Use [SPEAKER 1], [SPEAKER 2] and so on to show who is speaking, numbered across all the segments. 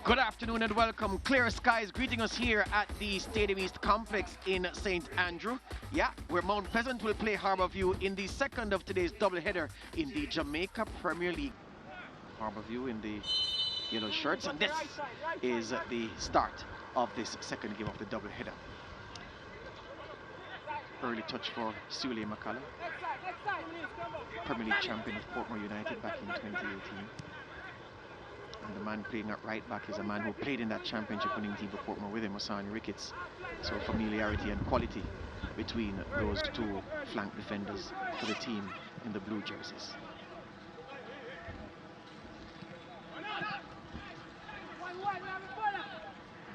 [SPEAKER 1] Good afternoon and welcome. Clear skies greeting us here at the Stadium East Complex in St. Andrew. Yeah, where Mount Pleasant will play Harbourview in the second of today's doubleheader in the Jamaica Premier League. Harbourview in the yellow shirts, and this is the start of this second game of the doubleheader. Early touch for Sule McCallum, Premier League champion of Portmore United back in 2018. And the man playing at right back is a man who played in that championship winning team for Portmore with him, Osani Ricketts. So familiarity and quality between those two flank defenders for the team in the blue jerseys.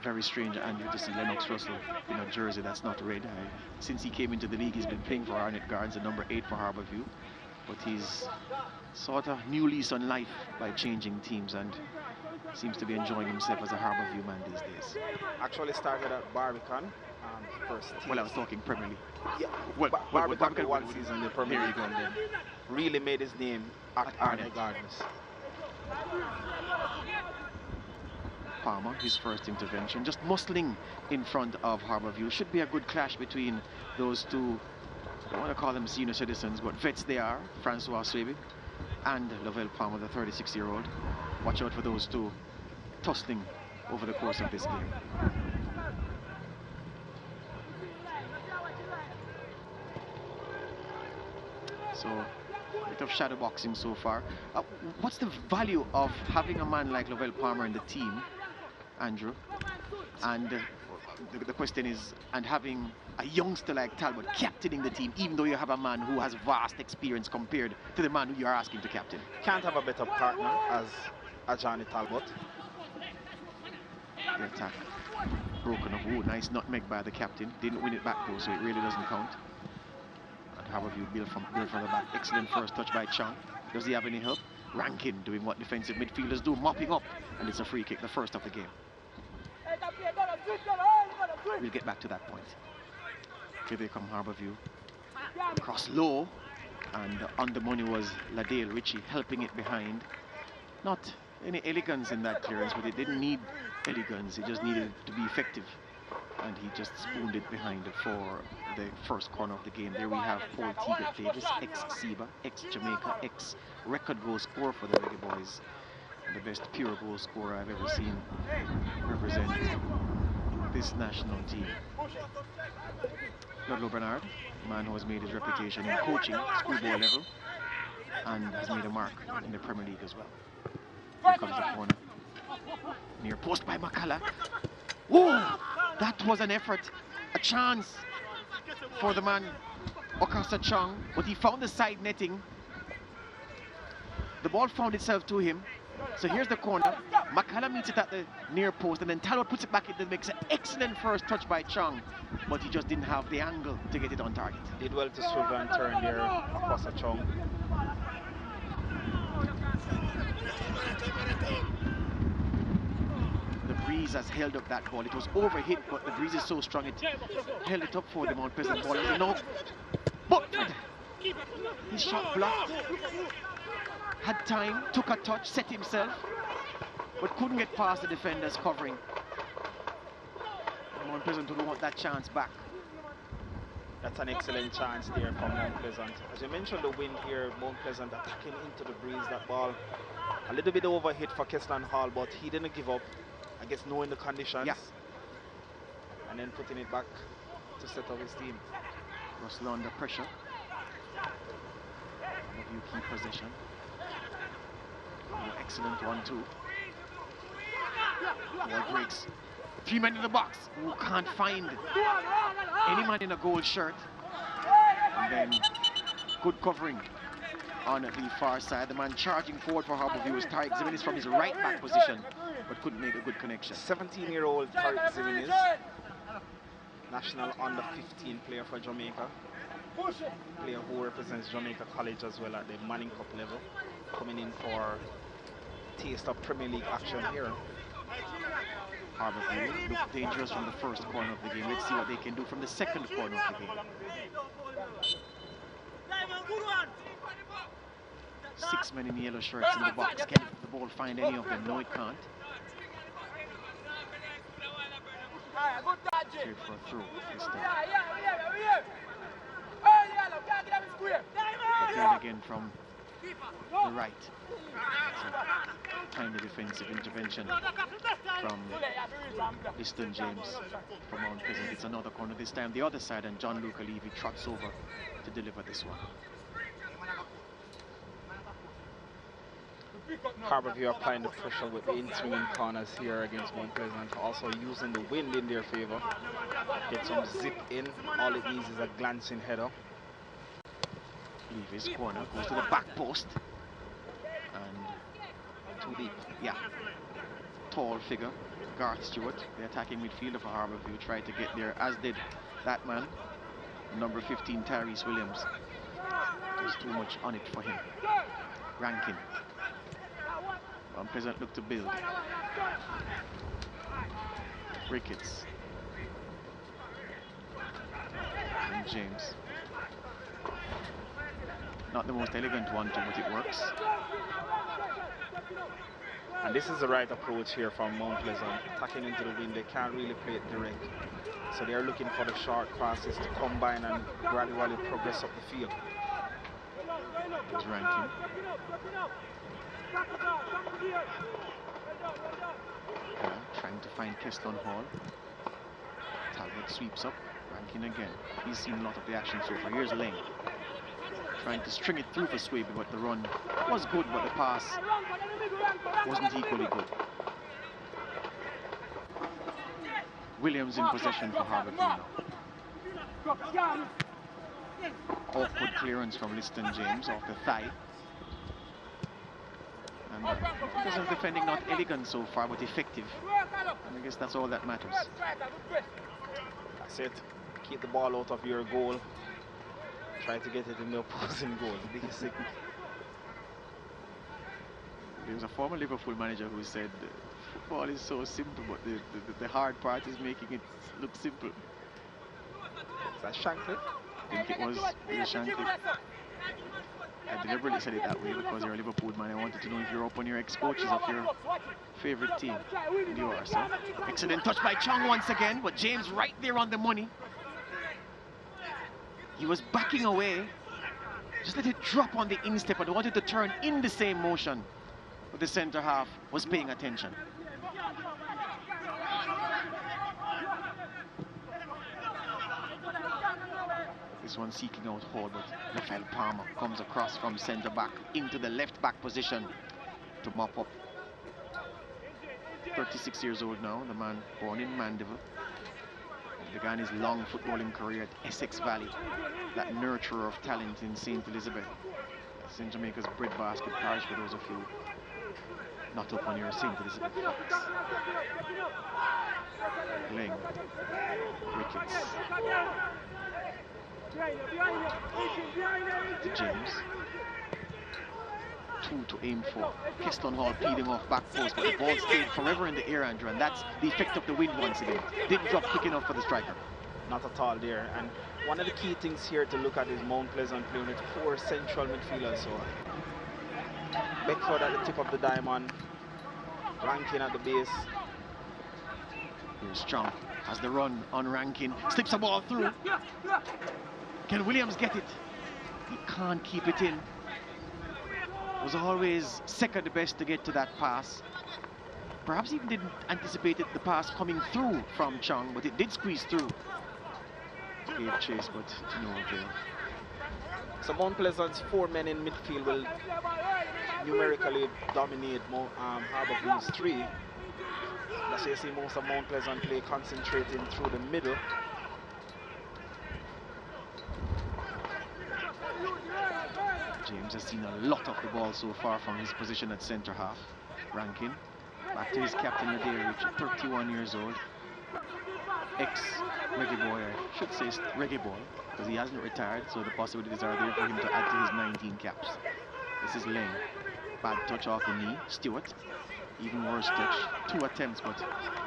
[SPEAKER 1] Very strange, Andrew, to see Lennox Russell in a jersey that's not red. Since he came into the league, he's been playing for Arnett Gardens, the number 8 for Harbourview. But he's sort of new lease on life by changing teams and seems to be enjoying himself as a Harbourview man these days.
[SPEAKER 2] Actually started at Barbican first team.
[SPEAKER 1] Well, I was talking Premier League.
[SPEAKER 2] Yeah, Barbican one season in the Premier League and then really made his name at Arnett Gardens.
[SPEAKER 1] Palmer, his first intervention, just muscling in front of Harbourview. Should be a good clash between those two. I don't want to call them senior citizens, but vets they are, Francois Swaby and Lovell Palmer, the 36-year-old. Watch out for those two tussling over the course of this game. So, a bit of shadow boxing so far. What's the value of having a man like Lovell Palmer in the team, Andrew? And the question is, and having a youngster like Talbot captaining the team, even though you have a man who has vast experience compared to the man who you're asking to captain.
[SPEAKER 2] Can't have a better partner as Johnny Talbot.
[SPEAKER 1] The attack broken up. Ooh, nice nutmeg by the captain. Didn't win it back though, so it really doesn't count. And Harbourview built from the back. Excellent first touch by Chang. Does he have any help? Rankin doing what defensive midfielders do, mopping up, and it's a free kick, the first of the game. We'll get back to that point. Here they come, Harbourview. Cross low, and on the money was Ladale Ritchie helping it behind. Not any elegance in that clearance, but it didn't need elegance. It just needed to be effective, and he just spooned it behind for the first corner of the game. There we have Paul Teagat Davis, ex-Seba, ex-Jamaica, ex-record goal scorer for the Reggae Boys, and the best pure goal scorer I've ever seen represent this national team. Ludlow Bernard, a man who has made his reputation in coaching, schoolboy level, and has made a mark in the Premier League as well. Here comes the corner. Near post by Makala. Oh, that was an effort, a chance for the man Okasa Chong, but he found the side netting. The ball found itself to him. So here's the corner. Makala meets it at the near post, and then Talbot puts it back. It makes an excellent first touch by Chong, but he just didn't have the angle to get it on target.
[SPEAKER 2] Did well to swivel and turn there across a Chong.
[SPEAKER 1] The breeze has held up that ball. It was overhit, but the breeze is so strong it held it up for the Mount Pleasant ball. You know, but his shot blocked. Had time, took a touch, set himself, but couldn't get past the defenders covering. Mount Pleasant would want that chance back.
[SPEAKER 2] That's an excellent chance there from Mount Pleasant. As you mentioned, the wind here, Mount Pleasant attacking into the breeze. That ball a little bit overhit for Keslan Hall, but he didn't give up. I guess knowing the conditions, and then putting it back to set up his team.
[SPEAKER 1] Russell under pressure. You keep possession. Oh, excellent 1-2. Ball breaks. 3 men in the box. Who can't find any man in a gold shirt. And then good covering on the far side. The man charging forward for Harbourview was Tariq Ziminis from his right back position, but couldn't make a good connection.
[SPEAKER 2] 17-year-old Tariq Ziminis, national under 15 player for Jamaica. Player who represents Jamaica College as well at the Manning Cup level, coming in for taste of Premier League action here.
[SPEAKER 1] Harbourview looked dangerous from the first corner of the game. Let's see what they can do from the second corner of the game. 6 men in yellow shirts in the box. Can the ball find any of them? No, it can't. Straight for a throw this time. But again from the right. So, tiny defensive intervention from Liston James from Mount Pleasant. It's another corner this time the other side, and John Luca Levy trots over to deliver this one.
[SPEAKER 2] Harbourview applying the pressure with the in-swinging corners here against Mount Pleasant, also using the wind in their favor. Get some zip in. All it needs is a glancing header.
[SPEAKER 1] Levy's corner goes to the back post. And too deep. Yeah. Tall figure. Garth Stewart, the attacking midfielder for Harbourview, tried to get there, as did that man, number 15, Tyrese Williams. There's too much on it for him. Rankin. Mount Pleasant look to build. Ricketts. And James. Not the most elegant one, but it works.
[SPEAKER 2] And this is the right approach here from Mount Pleasant. Attacking into the wind, they can't really play it direct. So they're looking for the short passes to combine and gradually progress up the field.
[SPEAKER 1] There's Rankin. Trying to find Keston Hall. Talbot sweeps up. Rankin again. He's seen a lot of the action so far. Here's Lane. Trying to string it through for Swaby, but the run was good, but the pass wasn't equally good. Williams in possession for Harbourview now. Awkward clearance from Liston James off the thigh. And Pleasant's defending not elegant so far, but effective. And I guess that's all that matters.
[SPEAKER 2] That's it. Keep the ball out of your goal. Try to get it in the opposing goal. The biggest thing.
[SPEAKER 1] There was a former Liverpool manager who said football is so simple, but the hard part is making it look simple.
[SPEAKER 2] Is that Shankly?
[SPEAKER 1] I think it was Shankly. I deliberately said it that way because you're a Liverpool man. I wanted to know if you're up on your ex-coaches of your favorite team. And you are, so. Excellent touch by Chung once again, but James right there on the money. He was backing away. Just let it drop on the instep, and wanted to turn in the same motion. But the centre half was paying attention. This one seeking out Hall, but Rafael Palmer comes across from centre back into the left back position to mop up. 36 years old now, the man born in Mandeville. He began his long footballing career at Essex Valley, that nurturer of talent in St. Elizabeth. That's in Jamaica's breadbasket parish for those of you not up on your St. Elizabeth facts. Ling, Ricketts, to James. 2 to aim for. Keston Hall pleading off back post, but the ball stayed forever in the air, Andrew, and that's the effect of the wind once again. Didn't drop quick enough for the striker.
[SPEAKER 2] Not at all there. And one of the key things here to look at is Mount Pleasant playing with 4 central midfielders. So Beckford at the tip of the diamond, Rankin at the base.
[SPEAKER 1] Here's Strong, has the run on Rankin, slips a ball through. Can Williams get it? He can't keep it in. Was always second best to get to that pass. Perhaps even didn't anticipate the pass coming through from Chung, but it did squeeze through. Gave chase, but to no avail.
[SPEAKER 2] So Mount Pleasant's 4 men in midfield will numerically dominate Harbourview's 3. That's why you see most of Mount Pleasant play concentrating through the middle.
[SPEAKER 1] James has seen a lot of the ball so far from his position at centre half. Rankin, back to his captain Adair Richard, 31 years old. Ex-reggae boy, I should say reggae boy, because he hasn't retired, so the possibilities are there for him to add to his 19 caps. This is Lane. Bad touch off the knee. Stewart, even worse touch. 2 attempts, but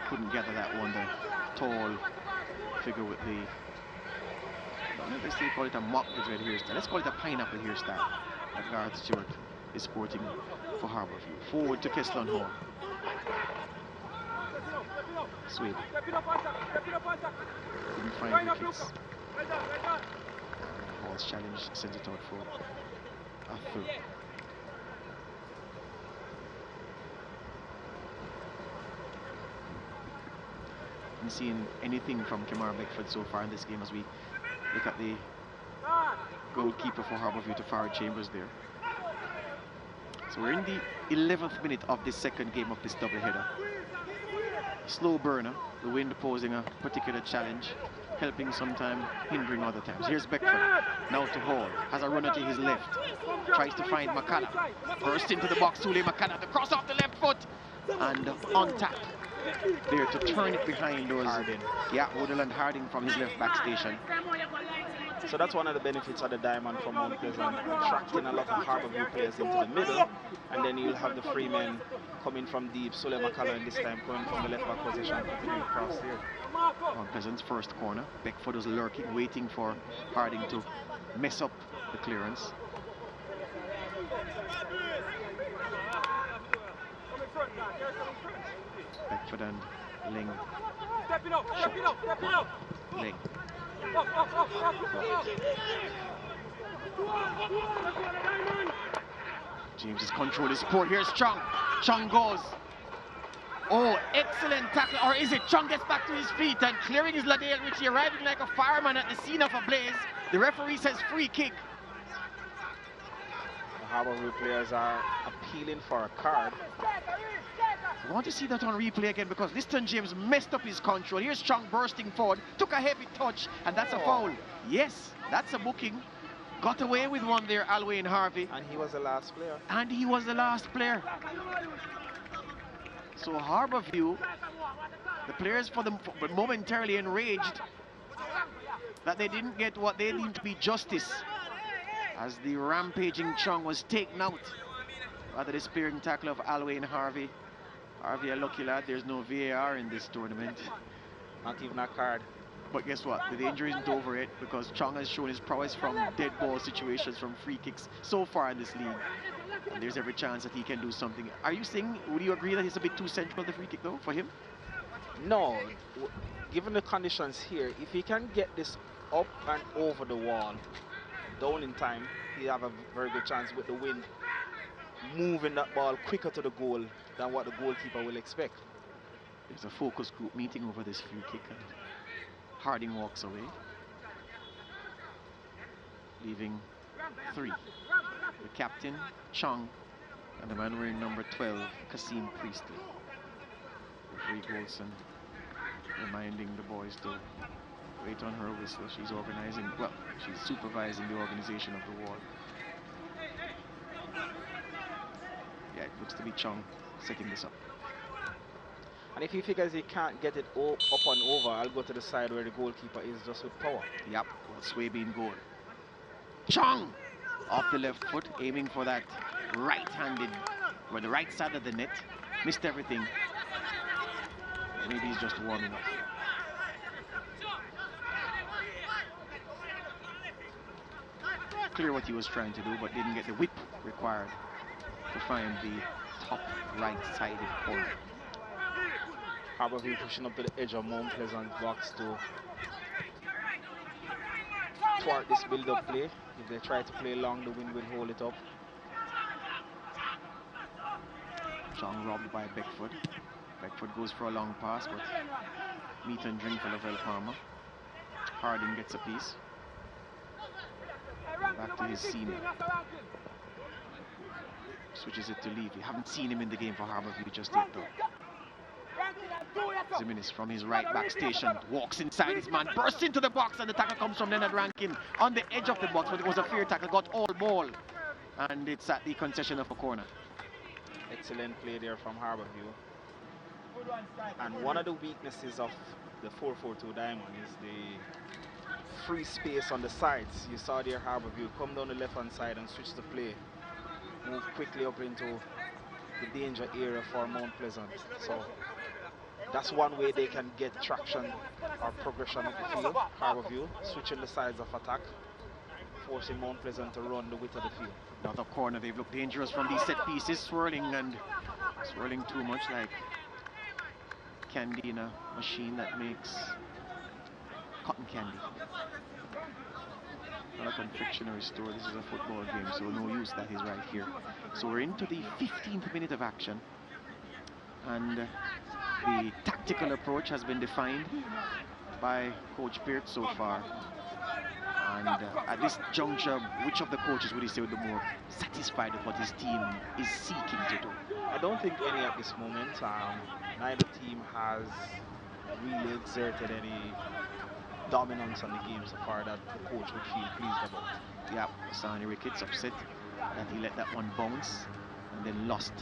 [SPEAKER 1] couldn't gather that one. The tall figure with the, I don't know if they still call it a mock dread hairstyle. Let's call it a pineapple hairstyle that Garth Stewart is sporting for Harbourview. Forward to Keston Hall. Swabe. Couldn't find the kicks. Ball's challenge, sends it out for a throw. Haven't seen anything from Kamara Beckford so far in this game as we look at the goalkeeper for Harbourview to Farrell Chambers there. So we're in the 11th minute of this second game of this doubleheader. Slow burner, the wind posing a particular challenge, helping sometime, hindering other times. Here's Beckford, now to Hall, has a runner to his left, tries to find McCanna, burst into the box, Sule McCanna, the cross off the left foot, and on tap there to turn it behind those.
[SPEAKER 2] Harding.
[SPEAKER 1] Yeah, Woodland Harding from his left back station.
[SPEAKER 2] So that's one of the benefits of the diamond from Mount Pleasant, attracting a lot of Harbourview players into the middle, and then you'll have the free men coming from deep. Sule McCullough this time coming from the left back position, continuing across here.
[SPEAKER 1] Mount Pleasant's first corner. Beckford was lurking, waiting for Harding to mess up the clearance. Beckford and Ling. Ling. James's control is poor. Here's Chung. Chung goes. Oh, excellent tackle. Or is it Chung gets back to his feet and clearing his Ladale Richie, arriving like a fireman at the scene of a blaze. The referee says free kick.
[SPEAKER 2] The Harbourview players are appealing for a card.
[SPEAKER 1] I want to see that on replay again because Liston James messed up his control. Here's Chung bursting forward, took a heavy touch, and that's a foul. Yes, that's a booking. Got away with one there, Alwyn Harvey.
[SPEAKER 2] And he was the last player.
[SPEAKER 1] And he was the last player. So Harbourview, the players were momentarily enraged that they didn't get what they deemed to be justice as the rampaging Chung was taken out by the despairing tackle of Alwyn Harvey. Harvey, a lucky lad, there's no VAR in this tournament.
[SPEAKER 2] Not even a card.
[SPEAKER 1] But guess what? The danger isn't over yet because Chung has shown his prowess from dead ball situations, from free kicks so far in this league. And there's every chance that he can do something. Are you saying, would you agree that he's a bit too central, the free kick though, for him?
[SPEAKER 2] No. Given the conditions here, if he can get this up and over the wall, down in time, he'll have a very good chance with the wind moving that ball quicker to the goal than what the goalkeeper will expect.
[SPEAKER 1] There's a focus group meeting over this free kick and Harding walks away, leaving three. The captain, Chung, and the man wearing number 12, Kasim Priestley. Referee Golson reminding the boys to wait on her whistle. She's organizing, well, she's supervising the organization of the wall. Yeah, it looks to be Chung setting this up.
[SPEAKER 2] And if he figures he can't get it up and over, I'll go to the side where the goalkeeper is, just with power.
[SPEAKER 1] Yep, well, Swabe in goal. Chung! Off the left foot, aiming for that right-handed, or the right side of the net. Missed everything. Maybe he's just warming up. Clear what he was trying to do, but didn't get the whip required to find the top right-sided corner.
[SPEAKER 2] Harbourview pushing up to the edge of Mount Pleasant box to thwart this build-up play. If they try to play long, the wind will hold it up.
[SPEAKER 1] Chung robbed by Beckford. Beckford goes for a long pass, but meat and drink for Lavelle Palmer. Harding gets a piece. Back to his seam. Switches it to Levy. Haven't seen him in the game for Harbourview just yet though. Ziminis from his right back station walks inside his man, bursts into the box, and the tackle comes from Leonard Rankin on the edge of the box, but it was a fair tackle, got all ball, and it's at the concession of a corner.
[SPEAKER 2] Excellent play there from Harbourview. And one of the weaknesses of the 4-4-2 Diamond is the free space on the sides. You saw there Harbourview come down the left-hand side and switch the play, move quickly up into the danger area for Mount Pleasant. So that's one way they can get traction or progression up the field. Harbourview switching the sides of attack, forcing Mount Pleasant to run the width of the field.
[SPEAKER 1] Another corner, they've looked dangerous from these set pieces, swirling too much, like candy in a machine that makes cotton candy. Not a confectionery store, this is a football game, so no use, that is right here. So we're into the 15th minute of action, and the tactical approach has been defined by Coach Peart so far. And at this juncture, which of the coaches would you say would be more satisfied with what his team is seeking to do?
[SPEAKER 2] I don't think any at this moment. Neither team has really exerted any dominance on the game so far that the coach would feel pleased about.
[SPEAKER 1] Yeah, Sani Ricketts upset that he let that one bounce and then lost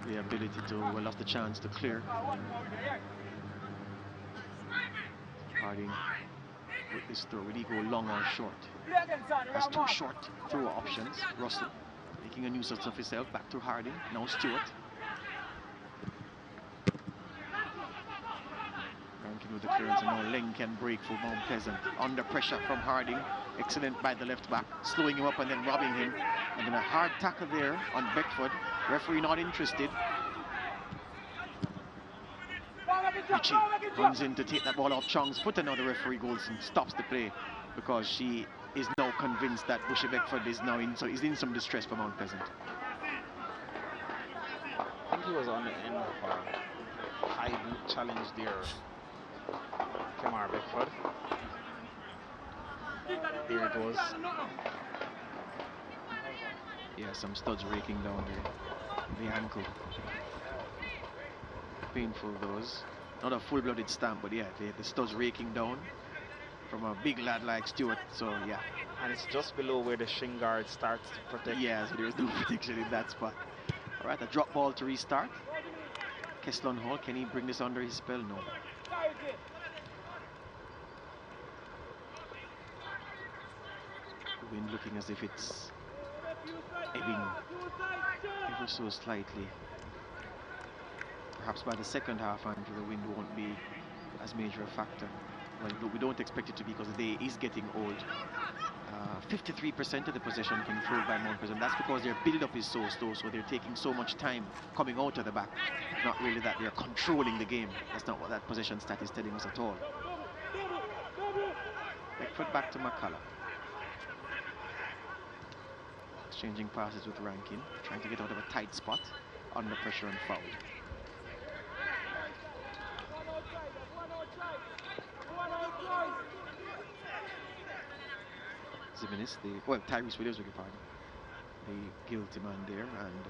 [SPEAKER 1] the ability to, well, lost the chance to clear. Harding with this throw, will he go long or short? Has two short throw options. Russell making a nuisance of himself, back to Harding, now Stewart. With the clearance, and now Leng can break for Mount Pleasant. Under pressure from Harding, excellent by the left back, slowing him up and then robbing him. And then a hard tackle there on Beckford. Referee not interested. Richie runs in to take that ball off Chong's foot, and now the referee goes and stops the play because she is now convinced that Bushy Beckford is now in, so he's in some distress for Mount Pleasant.
[SPEAKER 2] I think he was on the end of a high boot challenge there. Kamar Beckford. There it was.
[SPEAKER 1] Yeah, some studs raking down the ankle. Painful those. Not a full-blooded stamp, but yeah, the studs raking down from a big lad like Stewart. So yeah.
[SPEAKER 2] And it's just below where the shin guard starts to protect.
[SPEAKER 1] Yeah, so there's no protection in that spot. All right, a drop ball to restart. Kesslon Hall, can he bring this under his spell? No. The wind looking as if it's ebbing ever so slightly. Perhaps by the second half, Andrew, the wind won't be as major a factor. Well, we don't expect it to be because the day is getting old. 53% of the possession controlled by Mount Pleasant. That's because their build-up is so slow, so they're taking so much time coming out of the back. Not really that they're controlling the game. That's not what that possession stat is telling us at all. Beckford back to McCullough. Exchanging passes with Rankin, trying to get out of a tight spot, under pressure and fouled. Zimenez, Tyrese Williams, beg your pardon, the guilty man there, and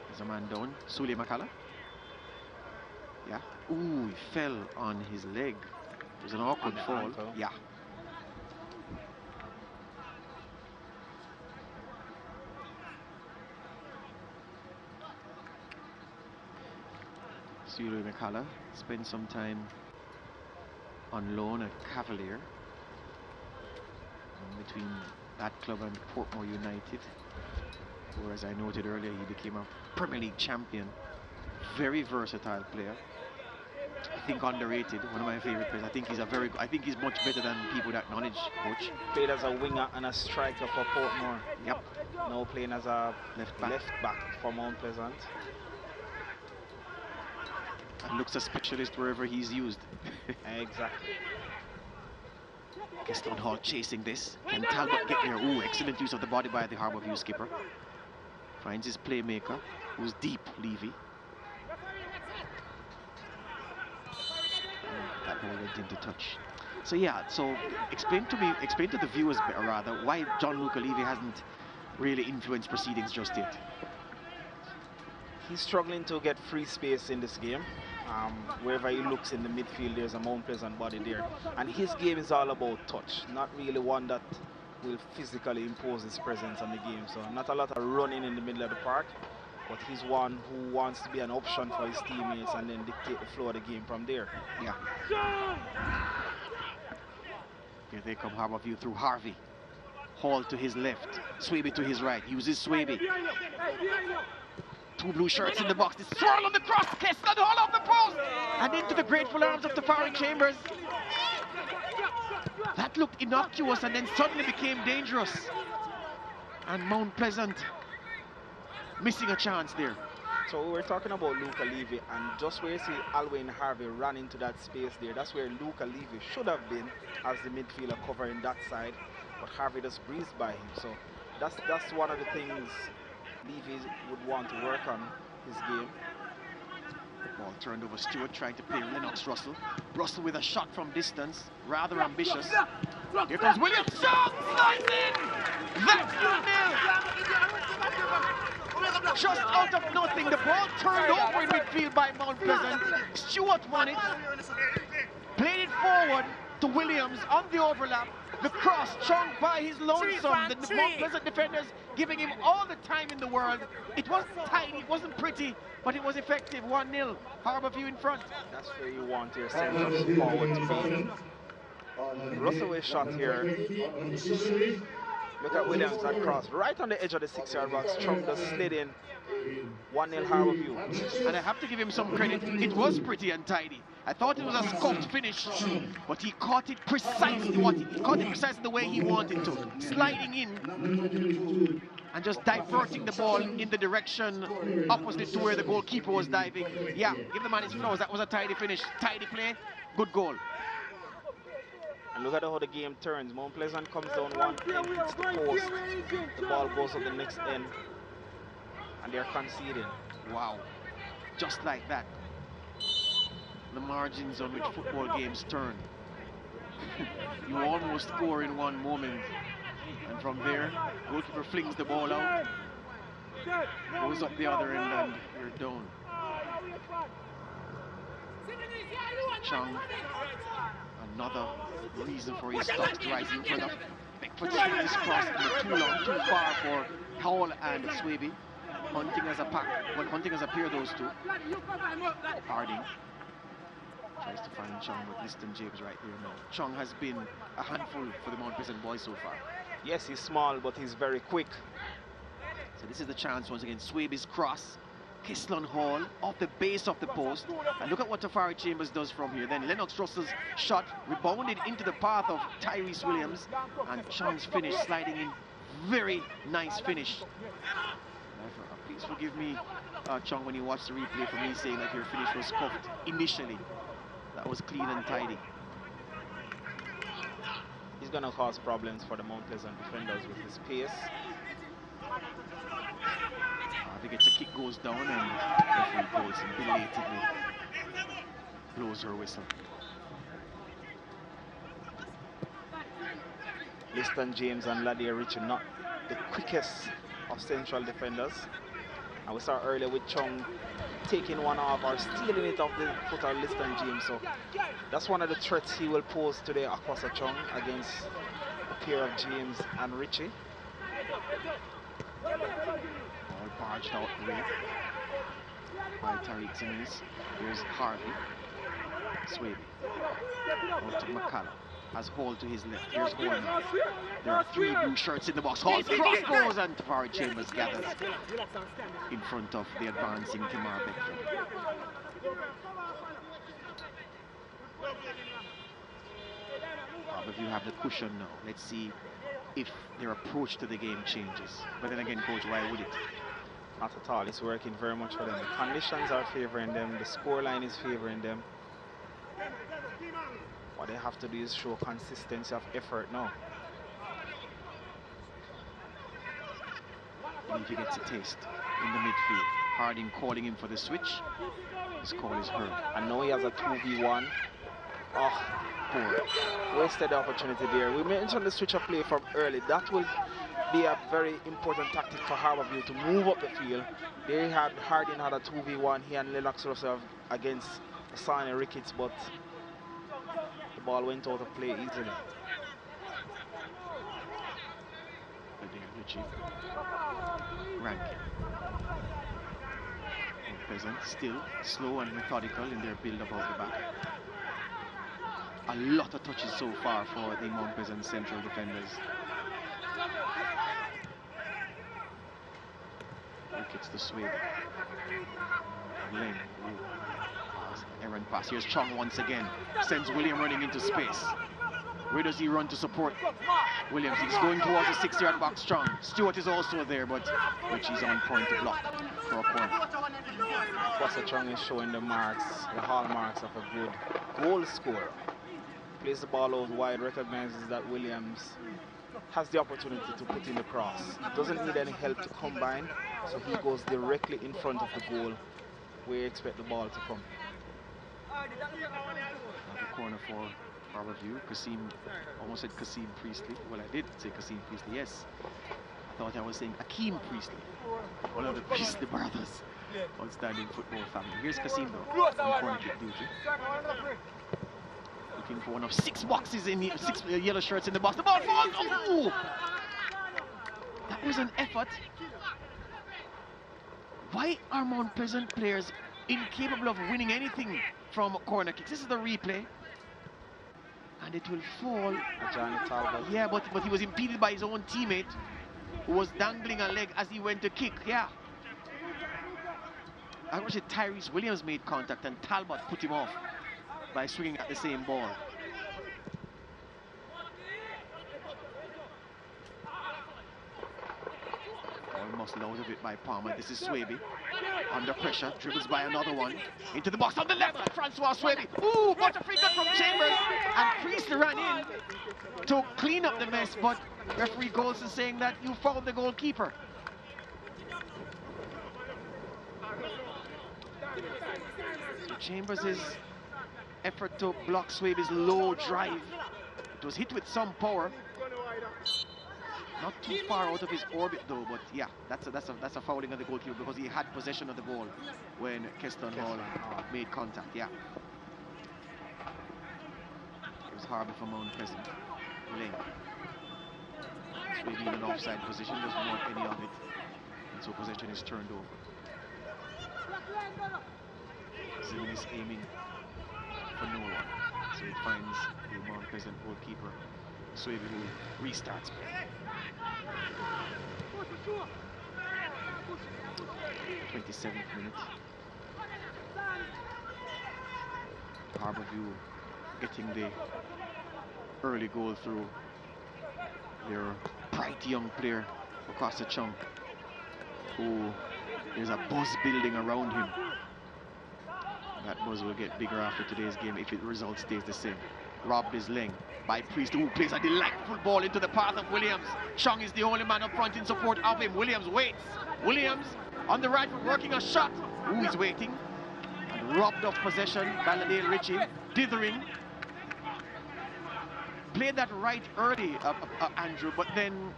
[SPEAKER 1] there's a man down. Sule McCullough. Yeah. Ooh, he fell on his leg. It was an awkward fall.
[SPEAKER 2] Ankle.
[SPEAKER 1] Yeah. Sule McCullough spent some time on loan at Cavalier. Between that club and Portmore United, whereas I noted earlier he became a Premier League champion. Very versatile player. I think underrated. One of my favorite players. I think he's much better than people that acknowledge, Coach.
[SPEAKER 2] Played as a winger and a striker for Portmore.
[SPEAKER 1] Yep.
[SPEAKER 2] Now playing as a
[SPEAKER 1] left
[SPEAKER 2] back for Mount Pleasant.
[SPEAKER 1] And looks a specialist wherever he's used.
[SPEAKER 2] Exactly.
[SPEAKER 1] Keston Hall chasing this. Can Talbot get there? Ooh, excellent use of the body by the Harbour View skipper. Finds his playmaker, who's deep, Levy. That ball went into touch. So yeah, so explain to the viewers rather, why John Luca Levy hasn't really influenced proceedings just yet.
[SPEAKER 2] He's struggling to get free space in this game. Wherever he looks in the midfield, there's a Mount Pleasant body there. And his game is all about touch, not really one that will physically impose his presence on the game. So not a lot of running in the middle of the park, but he's one who wants to be an option for his teammates and then dictate the flow of the game from there.
[SPEAKER 1] Yeah. Here they come, Harbour View through Harvey. Hall to his left, Swaby to his right. Uses Swaby. Two blue shirts in the box. This swirl on the cross. Keston Hall off the post. And into the grateful arms of Tafari Chambers. That looked innocuous and then suddenly became dangerous. And Mount Pleasant missing a chance there.
[SPEAKER 2] So we're talking about Luca Levy, and just where you see Alwyn Harvey run into that space there, that's where Luca Levy should have been as the midfielder covering that side, but Harvey just breezed by him. So that's one of the things Levy would want to work on his game.
[SPEAKER 1] Ball turned over. Stewart trying to play Lennox Russell. Russell with a shot from distance, rather ambitious. Here comes Williams. Shot! Slides in! That's 2-0. Just out of nothing, the ball turned over in midfield by Mount Pleasant. Stewart won it. Played it forward to Williams on the overlap. The cross chunked by his lonesome. The Mount Pleasant defenders giving him all the time in the world. It wasn't tidy, it wasn't pretty, but it was effective. 1-0. Harbourview in front.
[SPEAKER 2] That's where you want your centre forward to be. Russell shot here. Look at Williams that cross right on the edge of the 6-yard box. Chung just slid in. 1-0 Harbourview.
[SPEAKER 1] And I have to give him some credit. It was pretty and tidy. I thought it was a scuffed finish, but he caught it precisely the way he wanted to. Sliding in and just diverting the ball in the direction opposite to where the goalkeeper was diving. Yeah, give the man his flowers. That was a tidy finish. Tidy play. Good goal.
[SPEAKER 2] And look at how the game turns. Mount Pleasant comes down one end, hits the post. The ball goes up the next end. And they're conceding.
[SPEAKER 1] Wow. Just like that. The margins on which football games turn. You almost score in one moment. And from there, goalkeeper flings the ball out. Goes up the other end and you're down. Chung. Another reason for his stocks to rise in front of Beckford. This cross too long, too far for Howell and Swaby. Hunting as a pack, well, hunting as a pair, those two. Harding tries to find Chung, but Liston James right there now. Chung has been a handful for the Mount Pleasant boys so far.
[SPEAKER 2] Yes, he's small, but he's very quick.
[SPEAKER 1] So this is the chance once again. Swaby's cross. Kislon Hall off the base of the post. And look at what Tafari Chambers does from here. Then Lennox Russell's shot rebounded into the path of Tyrese Williams. And Chung's finish sliding in. Very nice finish. Please forgive me, Chung, when you watch the replay for me saying that your finish was scuffed initially. That was clean and tidy.
[SPEAKER 2] He's going to cause problems for the Mount Pleasant defenders with his pace.
[SPEAKER 1] Harvey gets a kick, goes down, and referee goes and belatedly blows her whistle.
[SPEAKER 2] Liston James and Ladia Richard not the quickest of central defenders. And we saw earlier with Chung taking one off or stealing it off the foot of Liston James. So that's one of the threats he will pose today, Akwasa Chung, against a pair of James and Richie.
[SPEAKER 1] Ball barged out the way by Tariq Simmons. Here's Harvey. Swaby. Out to McCallum. Has Hall to his left. Here's Hall now. There are three blue shirts in the box. Hall's cross goes and Tafari Chambers gathers in front of the advancing Timar Beckford. But you have the cushion now. Let's see if their approach to the game changes. But then again, coach, why would it?
[SPEAKER 2] Not at all. It's working very much for them. The conditions are favoring them. The scoreline is favoring them. What they have to do is show consistency of effort now.
[SPEAKER 1] If he gets a taste in the midfield. Harding calling him for the switch. His call is heard.
[SPEAKER 2] And now he has a 2v1. Oh, poor. Wasted the opportunity there. We mentioned the switch of play from early. That will be a very important tactic for Harbourview to move up the field. They had Harding had a 2v1. He and Lennox Russell against Asani Ricketts, but the ball went out of play easily.
[SPEAKER 1] Richie. Rankin. Pleasant still slow and methodical in their build up of the back. A lot of touches so far for the Mount Pleasant central defenders. Ricketts to Swede. Lane. Errant pass. Here's Chung once again. Sends William running into space. Where does he run to support Williams? He's going towards the 6-yard box. Chung. Stewart is also there, but Richie's on point to block for a corner.
[SPEAKER 2] Foster Chung is showing the marks, the hallmarks of a good goal scorer. Plays the ball out wide, recognizes that Williams has the opportunity to put in the cross. Doesn't need any help to combine, so he goes directly in front of the goal where you expect the ball to come.
[SPEAKER 1] The corner for Harbourview. Almost said Kasim Priestley. Well, I did say Kasim Priestley, yes. I thought I was saying Akeem Priestley, one of the Priestley brothers. Outstanding football family. Here's Kasim though, on corner kick duty. Looking for one of 6 boxes in 6 yellow shirts in the box. The ball falls. Oh! That was an effort. Why are Mount Pleasant players incapable of winning anything from corner kicks? This is the replay. And it will fall.
[SPEAKER 2] Johnny Talbot.
[SPEAKER 1] Yeah, but he was impeded by his own teammate who was dangling a leg as he went to kick. Yeah. I wish Tyrese Williams made contact and Talbot put him off by swinging at the same ball. Almost out of it by Palmer. This is Swaby. Under pressure, dribbles by another one. Into the box on the left, Francois Swaby. Ooh, what a free cut from Chambers. And Priestley ran in to clean up the mess, but referee Golson saying that you fouled the goalkeeper. So Chambers' effort to block Swaby's low drive. It was hit with some power. Not too far out of his orbit though, but yeah, that's a fouling of the goalkeeper because he had possession of the ball when Keston Hall made contact. Yeah. It was Harbour for Mount Pleasant. Lane. Swaby in an offside position, doesn't want any of it. And so possession is turned over. Zimmerman is aiming for no one. So it finds the Mount Pleasant goalkeeper, Swaby, who restarts. 27th minute. Harbourview getting the early goal through their bright young player across the chunk, who there's a buzz building around him. That buzz will get bigger after today's game if the result stays the same. Robbed his lane by Priest, who plays a delightful ball into the path of Williams. Chung is the only man up front in support of him. Williams waits. Williams on the right foot working a shot. Who is waiting? And robbed of possession by Ladale Ritchie. Dithering. Played that right early, Andrew, but then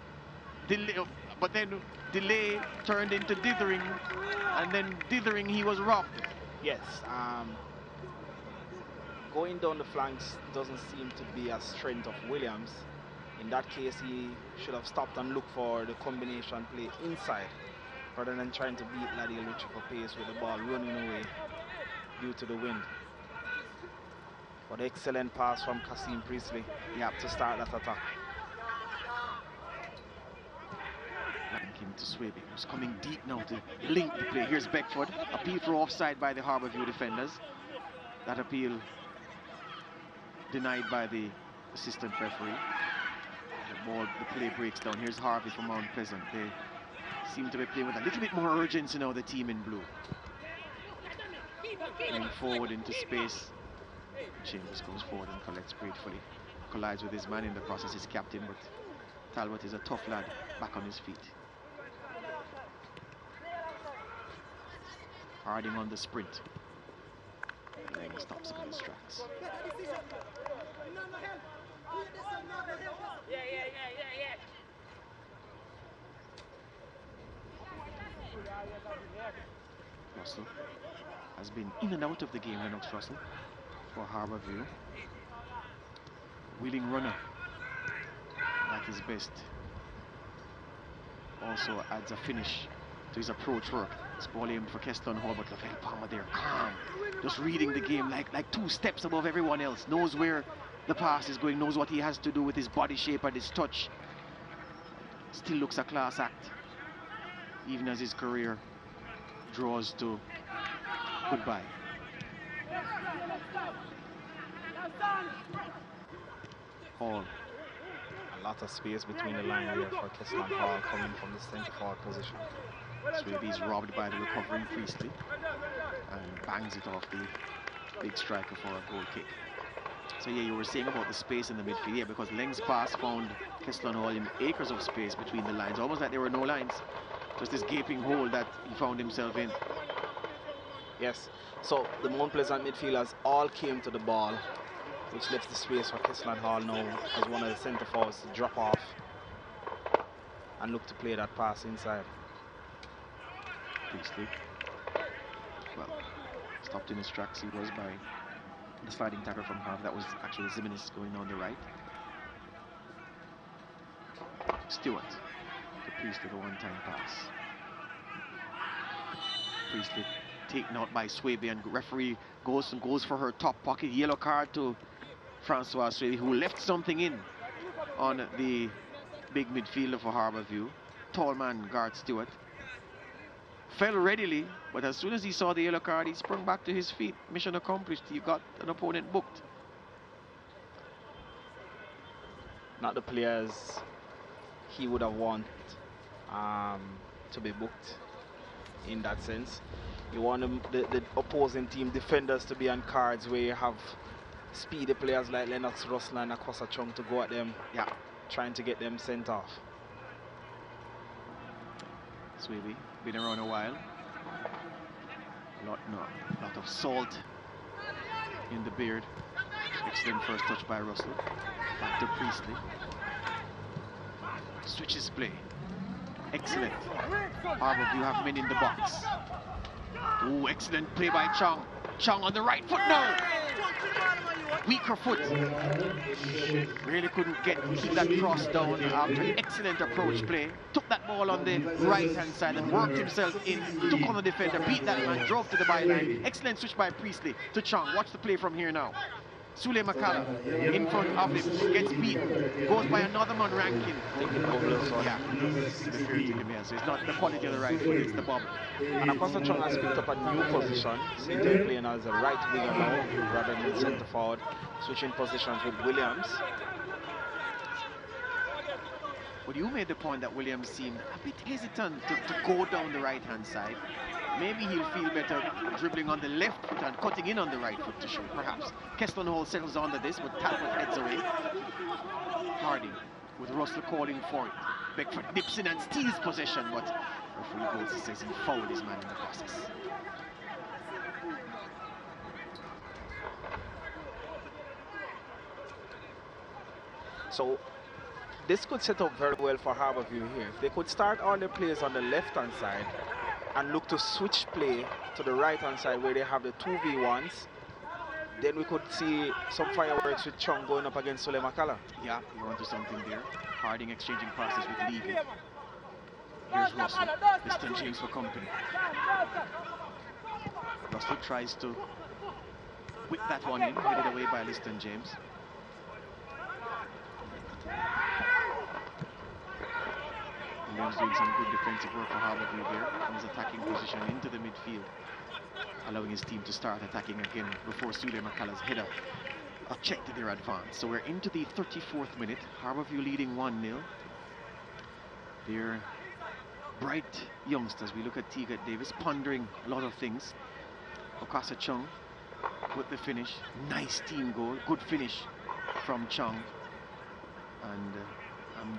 [SPEAKER 1] delay turned into dithering, and then dithering he was robbed.
[SPEAKER 2] Yes. Going down the flanks doesn't seem to be a strength of Williams. In that case, he should have stopped and looked for the combination play inside rather than trying to beat Ladale Ritchie for pace with the ball running away due to the wind. But excellent pass from Kasim Priestley to start that attack.
[SPEAKER 1] Linking to Swaby, who's coming deep now to link the play. Here's Beckford, appeal for offside by the Harbourview defenders. That appeal denied by the assistant referee. The play breaks down. Here's Harvey from Mount Pleasant. They seem to be playing with a little bit more urgency now, the team in blue. Going forward into space. Chambers goes forward and collects gratefully. Collides with his man in the process, his captain, but Talbot is a tough lad, back on his feet. Harding on the sprint. Lang stops in his tracks. Russell has been in and out of the game, Lennox Russell, for Harbourview. Willing runner at his best. Also adds a finish to his approach work. This ball aimed for Keston Hall, but Lavelle Palmer there, calm. Just reading the game like 2 steps above everyone else. Knows where the pass is going, knows what he has to do with his body shape and his touch. Still looks a class act, even as his career draws to goodbye. Hall.
[SPEAKER 2] A lot of space between the line there for Keston Hall coming from the centre forward position.
[SPEAKER 1] Swaby is robbed by the recovering Priestley and bangs it off the big striker for a goal kick. So yeah, you were saying about the space in the midfield, yeah, because Leng's pass found Keslan Hall in acres of space between the lines, almost like there were no lines, just this gaping hole that he found himself in.
[SPEAKER 2] Yes, so the Mount Pleasant midfielders all came to the ball, which left the space for Keslan Hall now as one of the centre forwards to drop off and look to play that pass inside.
[SPEAKER 1] Priestley, well, stopped in his tracks he was by the sliding tackle from Harbour. That was actually Zimenez going down the right. Stewart to Priestley, the one-time pass. Priestley taken out by Swaby, and referee goes for her top pocket. Yellow card to Francois Swaby, who left something in on the big midfielder for Harbourview. Tall man, guard Stewart. Fell readily, but as soon as he saw the yellow card, he sprung back to his feet. Mission accomplished. He got an opponent booked.
[SPEAKER 2] Not the players he would have wanted to be booked in that sense. You want the opposing team defenders to be on cards where you have speedy players like Lennox Russell and Akwasa Chung to go at them,
[SPEAKER 1] yeah,
[SPEAKER 2] trying to get them sent off.
[SPEAKER 1] Swaby, been around a while. Lot of salt in the beard. Excellent first touch by Russell. Back to Priestley. Switches play. Excellent. Harbourview have men in the box. Ooh, excellent play by Chung. Chung on the right foot now. Weaker foot. Really couldn't keep that cross down after excellent approach play. Took that ball on the right hand side and worked himself in. Took on the defender, beat that man, drove to the byline. Excellent switch by Priestley to Chung. Watch the play from here now. Sule Makala in front of him, gets beaten, goes by another man, Rankin. Yeah, interfered to him, yeah. So it's not the quality of the right foot, it's the bubble.
[SPEAKER 2] And Akwasa Chung has picked up a new position. Seems to be playing as a right winger now rather than centre forward, switching positions with Williams.
[SPEAKER 1] But you made the point that Williams seemed a bit hesitant to go down the right hand side. Maybe he'll feel better dribbling on the left foot and cutting in on the right foot to show, perhaps. Keston Hall settles onto this, but Talbot heads away. Harding with Russell calling for it. Beckford dips in and steals possession, but referee goes and says he fouled his man in the process.
[SPEAKER 2] So this could set up very well for Harbourview here. If they could start all their players on the left hand side and look to switch play to the right hand side where they have the 2v1s, then we could see some fireworks with Chung going up against Sule Makala.
[SPEAKER 1] Yeah, you're onto something there. Harding exchanging passes with Levy. Here's Russell. Liston James for company. Russell tries to whip that one in, headed away by Liston James. Williams doing some good defensive work for Harbourview there from his attacking position into the midfield, allowing his team to start attacking again before Sule Makala's header checked their advance. So we're into the 34th minute. Harbourview leading 1-0. They're bright youngsters. We look at Teagat Davis pondering a lot of things. Okasa Chung with the finish. Nice team goal. Good finish from Chung. And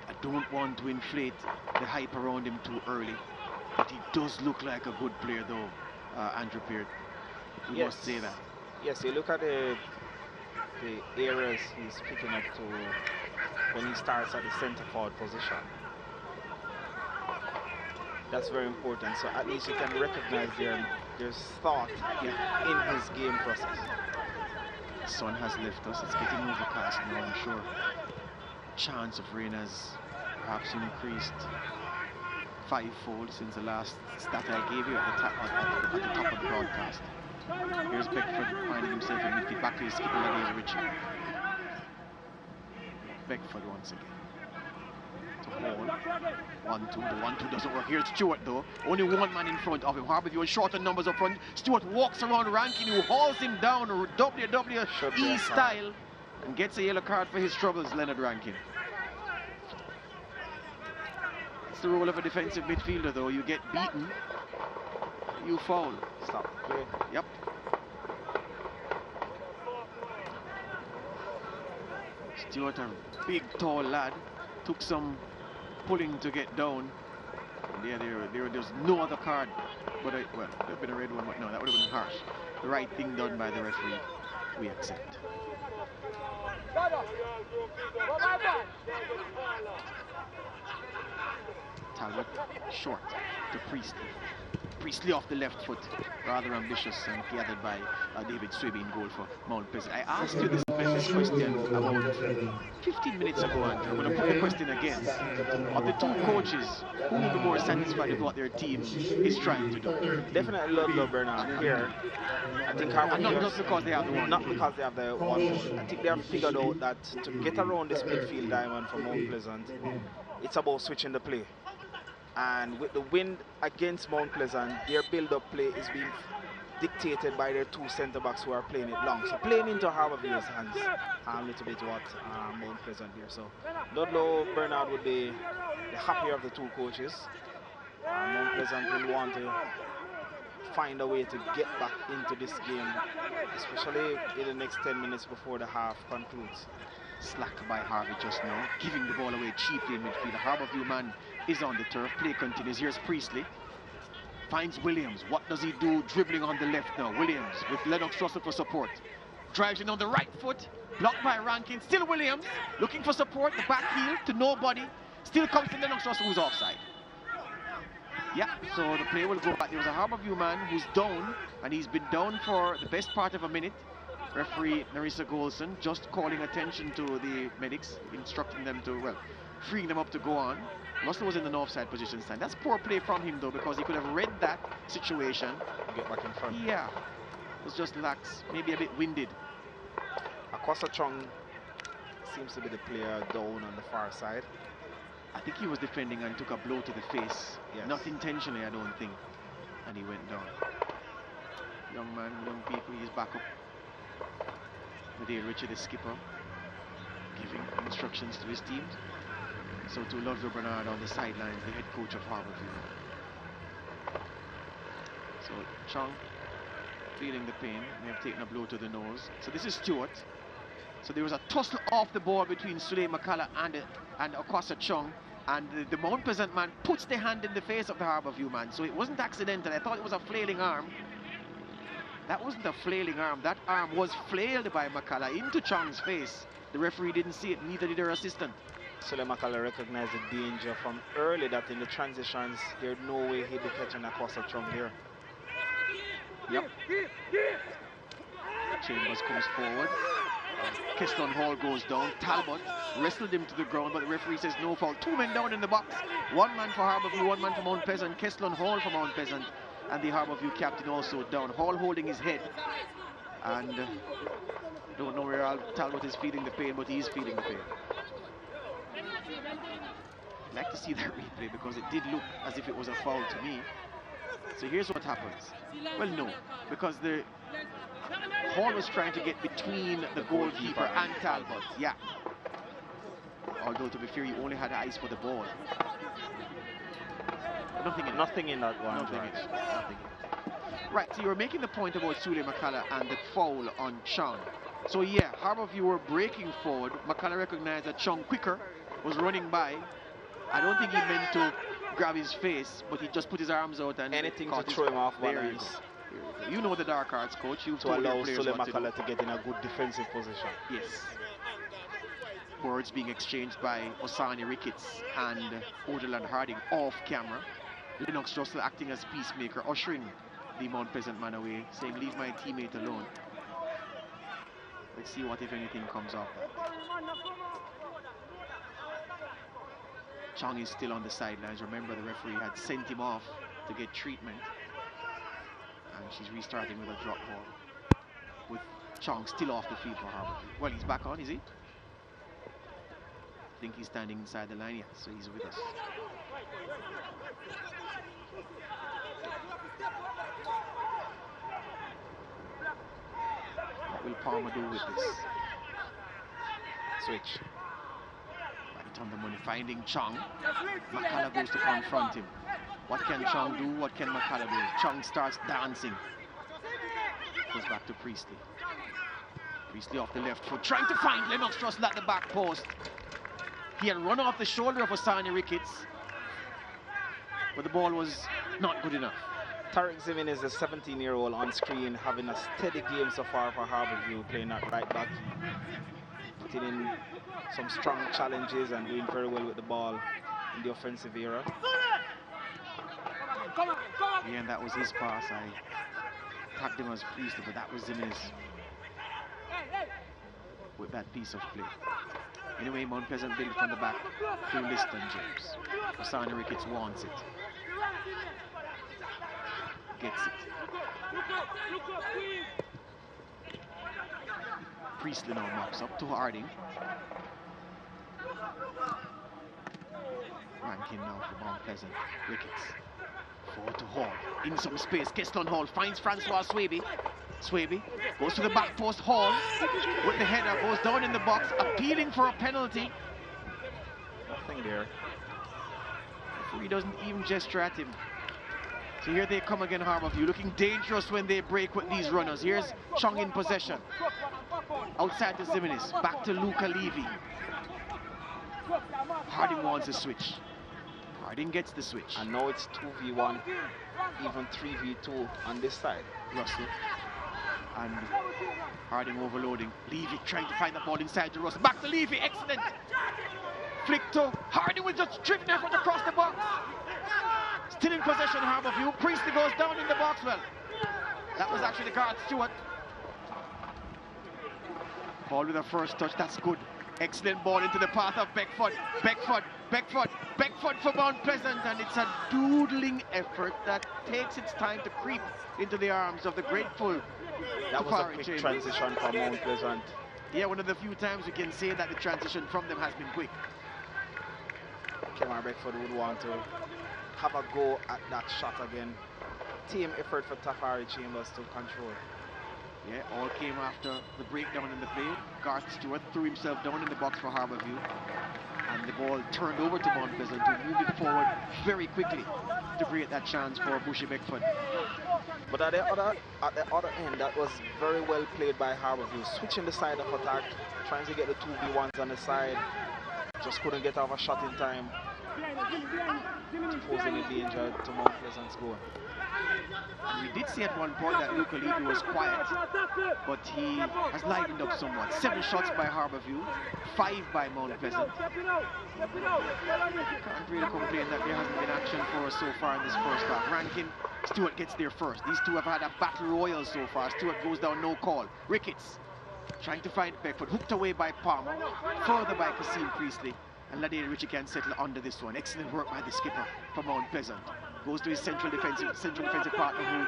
[SPEAKER 1] I don't want to inflate the hype around him too early, but he does look like a good player though, Andrew Peart. We must say that.
[SPEAKER 2] Yes, you look at the areas he's picking up to when he starts at the centre forward position. That's very important, so at least you can recognize there's thought in his game process.
[SPEAKER 1] The sun has left us, it's getting overcast now, I'm sure. Chance of rain has perhaps increased fivefold since the last stat I gave you at the top of the broadcast. Here's Beckford finding himself in midfield, back to his skipper Ladale Ritchie. Beckford once again. To Hall. 1-2. The 1-2 doesn't work. Here's Stewart though. Only one man in front of him. Harbourview in shorter numbers up front. Stewart walks around Rankin, who hauls him down WWE style, and gets a yellow card for his troubles, Leonard Rankin. That's the role of a defensive midfielder, though. You get beaten, you foul.
[SPEAKER 2] Stop play.
[SPEAKER 1] Yep. Stewart, a big, tall lad, took some pulling to get down. Yeah, there's no other card. But well, there would have been a red one, but no, that would have been harsh. The right thing done by the referee, we accept. Talbot short to Priestley. Priestley off the left foot, rather ambitious and gathered by David Swaby in goal for Mount Pleasant. I asked you this question about 15 minutes ago, and I'm going to put the question again. Of the two coaches, who will be more satisfied with what their team is trying to do?
[SPEAKER 2] Definitely Ludlow Bernard here. I think Harbour,
[SPEAKER 1] and not just because they have the one.
[SPEAKER 2] Not because they have the one. I think they have figured out that to get around this midfield diamond for Mount Pleasant, it's about switching the play. And with the wind against Mount Pleasant, their build-up play is being dictated by their two centre-backs who are playing it long. So playing into Harbourview's hands a little bit what Mount Pleasant here. So Ludlow Bernard would be the happier of the two coaches. Mount Pleasant will want to find a way to get back into this game, especially in the next 10 minutes before the half concludes.
[SPEAKER 1] Slack by Harvey just now, giving the ball away cheaply in midfield. Harbourview man is on the turf. Play continues. Here's Priestley. Finds Williams. What does he do? Dribbling on the left now. Williams with Lennox Russell for support. Drives in on the right foot. Blocked by Rankin. Still Williams. Looking for support. The back heel to nobody. Still comes to Lennox Russell, who's offside. Yeah, so the play will go back. There was a Harbourview man who's down, and he's been down for the best part of a minute. Referee Narissa Golson just calling attention to the medics, instructing them to, well, freeing them up to go on. Russell was in an offside position stand. That's poor play from him, though, because he could have read that situation.
[SPEAKER 2] Get back in front.
[SPEAKER 1] Yeah, it was just lax, maybe a bit winded.
[SPEAKER 2] Akwasa Chung seems to be the player down on the far side.
[SPEAKER 1] I think he was defending and took a blow to the face.
[SPEAKER 2] Yes.
[SPEAKER 1] Not intentionally, I don't think. And he went down. Young man, young people, he's back up. Nadale Richard, the skipper, giving instructions to his team. So to Ludlow Bernard on the sidelines, the head coach of Harbourview. So Chung feeling the pain, may have taken a blow to the nose. So this is Stewart. So there was a tussle off the ball between Sule Makala and Akwasa Chung, and the Mount Pleasant man puts the hand in the face of the Harbourview man. So it wasn't accidental. I thought it was a flailing arm. That wasn't a flailing arm. That arm was flailed by Makala into Chung's face. The referee didn't see it, neither did her assistant.
[SPEAKER 2] Sule Makala recognized the danger from early, that in the transitions, there's no way he'd be catching Akwasa Chung here.
[SPEAKER 1] Yep. Chambers comes forward. Keston Hall goes down. Talbot wrestled him to the ground, but the referee says no foul. Two men down in the box. One man for Harbourview, one man for Mount Pleasant. Keston Hall for Mount Pleasant, and the Harbourview captain also down. Hall holding his head, and don't know where Talbot is feeling the pain, but he is feeling the pain. I'd like to see that replay because it did look as if it was a foul to me. So here's what happens. Well, no, because the Hall was trying to get between the goalkeeper and Talbot. Yeah. Although, to be fair, you only had eyes for the ball.
[SPEAKER 2] Nothing in that one.
[SPEAKER 1] Nothing in it. Right, so you were making the point about Sule Makala and the foul on Chung. So yeah, Harbourview were breaking forward. Makala recognized that Chung quicker was running by. I don't think he meant to grab his face, but he just put his arms out and
[SPEAKER 2] anything to throw him off balance.
[SPEAKER 1] You know the dark arts, coach. You've
[SPEAKER 2] to allow Sule Makala to get in a good defensive position.
[SPEAKER 1] Yes. Words being exchanged by Osani Ricketts and Oderland Harding off camera. Lennox Russell acting as peacemaker, ushering the Mount Pleasant man away, saying, "Leave my teammate alone." Let's see what, if anything, comes off that. Chung is still on the sidelines. Remember, the referee had sent him off to get treatment. And she's restarting with a drop ball. With Chung still off the field for Harbour. Well, he's back on, is he? I think he's standing inside the line, yeah, so he's with us. What will Palmer do with this?
[SPEAKER 2] Switch.
[SPEAKER 1] Right, Right on the money, finding Chong. McCullough goes to confront him. What can Chong do? What can McCullough do? Chong starts dancing. Goes back to Priestley. Priestley off the left foot, trying to find Lennox Russell at the back post. He had run off the shoulder of Osani Ricketts, but the ball was not good enough.
[SPEAKER 2] Tarek Zimin is a 17-year-old on screen, having a steady game so far for Harbourview, playing at right back, putting in some strong challenges and doing very well with the ball in the offensive era.
[SPEAKER 1] Yeah, and that was his pass. I tagged him as Priestley, but that was Zimin's with that piece of play. Anyway, Mount Pleasant built from the back through Liston James. Osani Ricketts wants it. Gets it. Priestley now mops up to Harding. Rankin now for Mount Pleasant. Ricketts. Forward to Hall. In some space. Keston Hall finds Francois Swaby. Swaby goes to the back post. Hall with the header goes down in the box, appealing for a penalty.
[SPEAKER 2] Nothing there.
[SPEAKER 1] The referee doesn't even gesture at him. So here they come again, Harbourview, looking dangerous when they break with these runners. Here's Chong in possession. Outside to Ziminis, back to Luca Levy. Harding wants a switch. Harding gets the switch.
[SPEAKER 2] And now it's 2v1, even 3v2 on this side.
[SPEAKER 1] Russell. And Harding overloading. Levy trying to find the ball inside to Russell. Back to Levy, excellent. Flick to Harding with just driven effort across the box. Still in possession, Harbourview. Priestley goes down in the box. Well, that was actually the guard, Stewart. Ball with a first touch, that's good. Excellent ball into the path of Beckford. Beckford for Mount Pleasant, and it's a doodling effort that takes its time to creep into the arms of the grateful.
[SPEAKER 2] That was a quick transition from Mount Pleasant.
[SPEAKER 1] Yeah, one of the few times we can say that the transition from them has been quick.
[SPEAKER 2] Kemar Beckford would want to have a go at that shot again. Team effort for Tafari Chambers to control.
[SPEAKER 1] Yeah, all came after the breakdown in the play. Garth Stewart threw himself down in the box for Harbourview, and the ball turned over to Mount Pleasant, who moved it forward very quickly to create that chance for Bushy Beckford.
[SPEAKER 2] But at the other end, that was very well played by Harbourview, switching the side of attack, trying to get the 2v1s on the side. Just couldn't get off a shot in time, posing a danger to Mount Pleasant's goal.
[SPEAKER 1] And we did see at one point that Luca Levy was quiet, but he has livened up somewhat. 7 shots by Harbourview, 5 by Mount Pleasant. Can't really complain that there hasn't been action for us so far in this first half. Rankin, Stewart gets there first. These two have had a battle royal so far. Stewart goes down, no call. Ricketts trying to find Beckford, hooked away by Palmer, further by Kasim Priestley, and Ladale Ritchie can settle under this one. Excellent work by the skipper for Mount Pleasant. Goes to his central defensive partner, who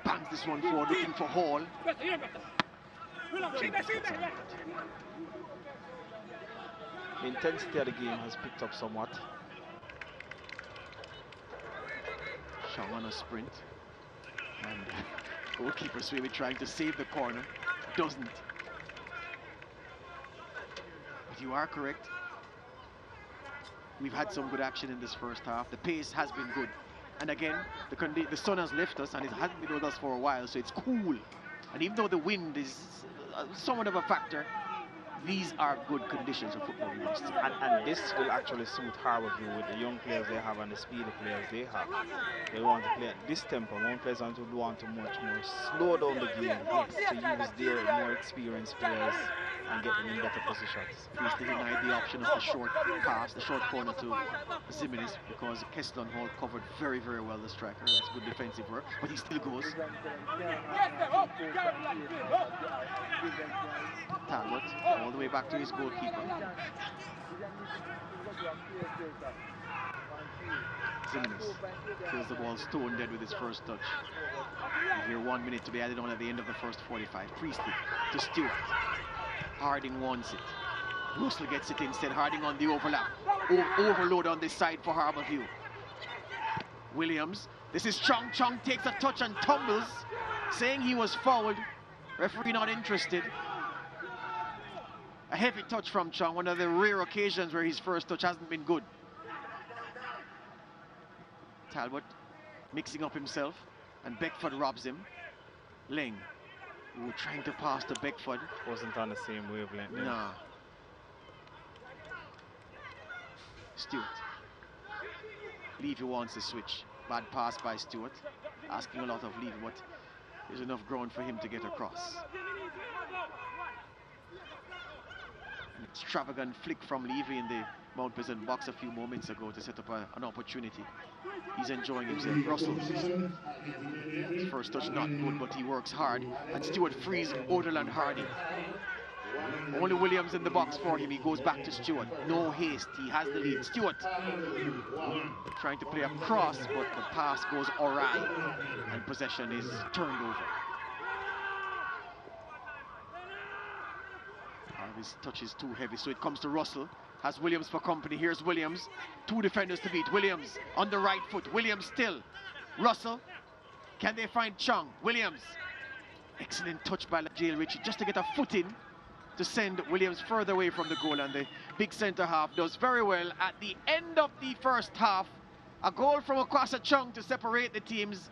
[SPEAKER 1] bangs this one forward, looking for Hall.
[SPEAKER 2] The intensity of the game has picked up somewhat.
[SPEAKER 1] Chong on a sprint, and goalkeeper Swaby trying to save the corner, doesn't. But you are correct. We've had some good action in this first half. The pace has been good. And again, the sun has left us, and it hasn't been with us for a while, so it's cool. And even though the wind is somewhat of a factor, these are good conditions of football.
[SPEAKER 2] And this will actually suit Harbourview with the young players they have and the speedy players they have. They want to play at this tempo. Mount Pleasant would want to much more slow down the game, to use their more experienced players and get them in better positions.
[SPEAKER 1] Priestley denied the option of the short pass, the short corner to Ziminis, because Keston Hall covered very, very well the striker. That's good defensive work, but he still goes. Talbot all the way back to his goalkeeper. Ziminis kills the ball stone dead with his first touch. And here 1 minute to be added on at the end of the first 45. Priestley to Stewart. Harding wants it. Russell gets it instead. Harding on the overlap. Overload on this side for Harbourview. Williams. This is Chong. Chong takes a touch and tumbles, saying he was fouled. Referee not interested. A heavy touch from Chung, one of the rare occasions where his first touch hasn't been good. Talbot mixing up himself, and Beckford robs him. Ling, who trying to pass to Beckford.
[SPEAKER 2] Wasn't on the same wavelength.
[SPEAKER 1] Nah. Stewart. Levy wants to switch. Bad pass by Stewart. Asking a lot of Levy, but there's enough ground for him to get across. An extravagant flick from Levy in the Mount Pleasant box a few moments ago to set up an opportunity. He's enjoying himself. Russell. His first touch not good, but he works hard. And Stewart frees Oderland Hardy. Only Williams in the box for him. He goes back to Stewart. No haste. He has the lead. Stewart trying to play across, but the pass goes awry and possession is turned over. This touch is too heavy, so it comes to Russell. Has Williams for company. Here's Williams. Two defenders to beat. Williams on the right foot. Williams still. Russell. Can they find Chung? Williams. Excellent touch by Jale Ritchie just to get a foot in to send Williams further away from the goal, and the big centre half does very well at the end of the first half. A goal from Okwasa Chung to separate the teams.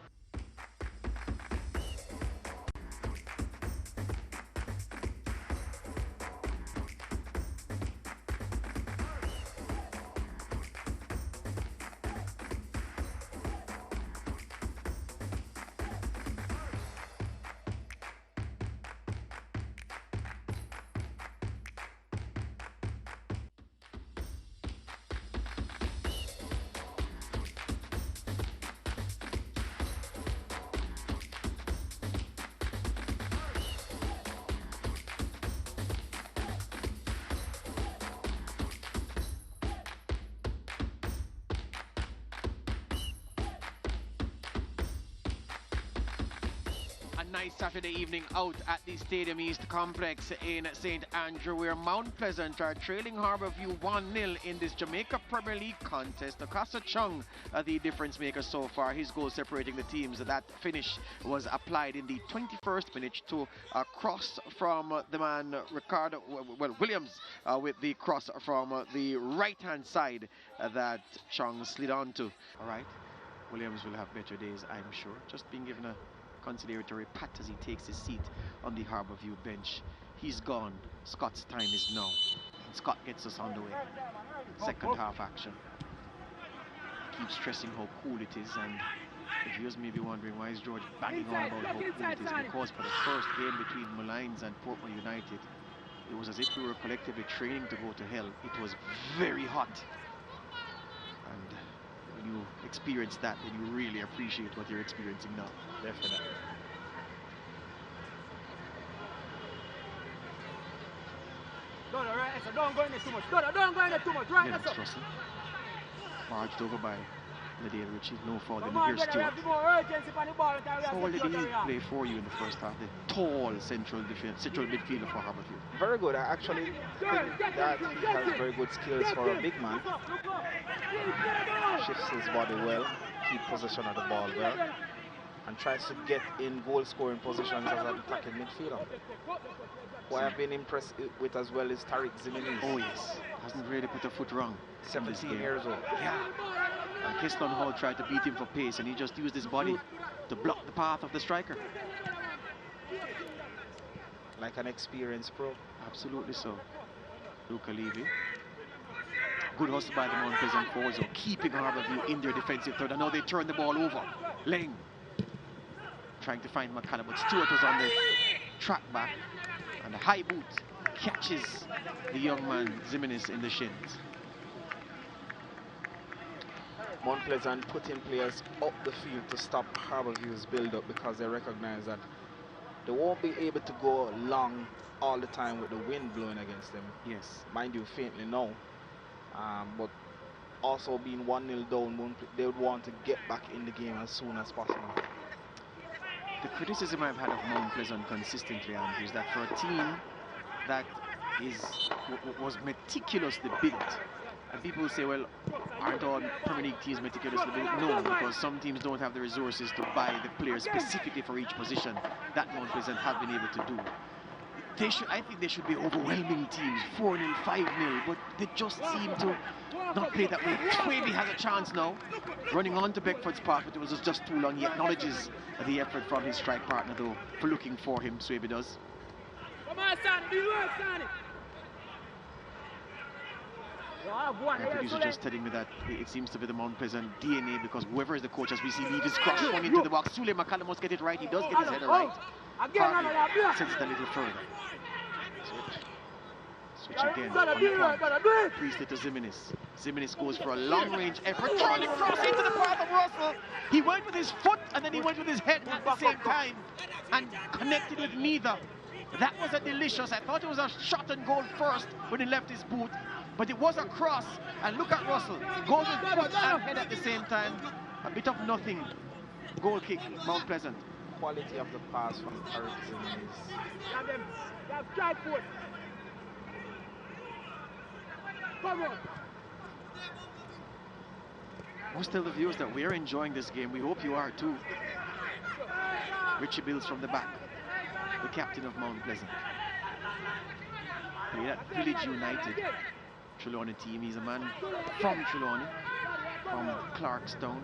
[SPEAKER 1] Nice Saturday evening out at the Stadium East complex in St. Andrew, where Mount Pleasant are trailing Harbour View 1-0 in this Jamaica Premier League contest. Okwasa Chung, the difference maker so far. His goal separating the teams. That finish was applied in the 21st minute to a cross from the man Ricardo, Williams, with the cross from the right-hand side that Chung slid onto. All right, Williams will have better days, I'm sure. Just being given a conciliatory pat as he takes his seat on the Harbour View bench. He's gone. Scott's time is now. And Scott gets us on the way. Second half action. Keeps stressing how cool it is, and the viewers may be wondering why is George banging on about how cool it is, because for the first game between Malines and Portmore United, it was as if we were collectively training to go to hell. It was very hot. And when you experience that, then you really appreciate what you're experiencing now.
[SPEAKER 2] Definitely.
[SPEAKER 3] Don't go in there too much. Don't go in there too much. Right,
[SPEAKER 1] that's Russell. Marched over by Ladale Ritchie. No foul. Then here's Stewart. How did he play for you in the first half? The tall central midfielder for Harbour View.
[SPEAKER 2] Very good. I actually think that he has very good skills for a big man. Shifts his body well, keep possession of the ball well, and tries to get in goal-scoring positions as an attacking midfielder. Who I have been impressed with as well is Tariq Zimenez.
[SPEAKER 1] Oh yes, hasn't really put a foot wrong.
[SPEAKER 2] 17 years old.
[SPEAKER 1] Yeah. And Keston Hall tried to beat him for pace, and he just used his body to block the path of the striker.
[SPEAKER 2] Like an experienced pro.
[SPEAKER 1] Absolutely so. Luca Levy. Good hustle by the Mount Pleasant forwards, keeping Harbour View in their defensive third. And now they turn the ball over. Lang trying to find McCallum, but Stewart was on the track back, and the high boot catches the young man Zimenez in the shins.
[SPEAKER 2] Mount Pleasant putting players up the field to stop Harbour View's build-up because they recognize that they won't be able to go long all the time with the wind blowing against them.
[SPEAKER 1] Yes.
[SPEAKER 2] Mind you, faintly no. But also being 1-0 down, they would want to get back in the game as soon as possible.
[SPEAKER 1] The criticism I've had of Mount Pleasant consistently, Andrew, is that for a team that was meticulously built, and people will say, well, aren't all Premier League teams meticulously built? No, because some teams don't have the resources to buy the players specifically for each position that Mount Pleasant have been able to do. I think they should be overwhelming teams, 4-0, 5-0, but they just seem to not play that way. Swaby has a chance now, running on to Beckford's path, but it was just too long. He acknowledges the effort from his strike partner, though, for looking for him. Swaby does.
[SPEAKER 3] Come on, Sonny, do work, Sonny.
[SPEAKER 1] The producer just telling me that it seems to be the Mount Pleasant DNA, because whoever is the coach, as we see, leave his cross swung into the box. Sule McCallum must get it right. He does get his header right. Harvey sends it a little further. Switch again on the pump. Priestley to Zimenez. Zimenez goes for a long-range effort. Trying to cross into the path of Russell. He went with his foot and then he went with his head at the same time and connected with neither. That was a delicious. I thought it was a shot and goal first when he left his boot, but it was a cross. And look at Russell. Goes with foot and head at the same time. A bit of nothing. Goal kick, Mount Pleasant.
[SPEAKER 2] Quality of the pass from Eric Zimenez.
[SPEAKER 3] Come on.
[SPEAKER 1] We'll tell the viewers that we're enjoying this game. We hope you are too. Richie Bills from the back, the captain of Mount Pleasant. Played at Village United, Trelawney team. He's a man from Trelawney, from Clarkstown.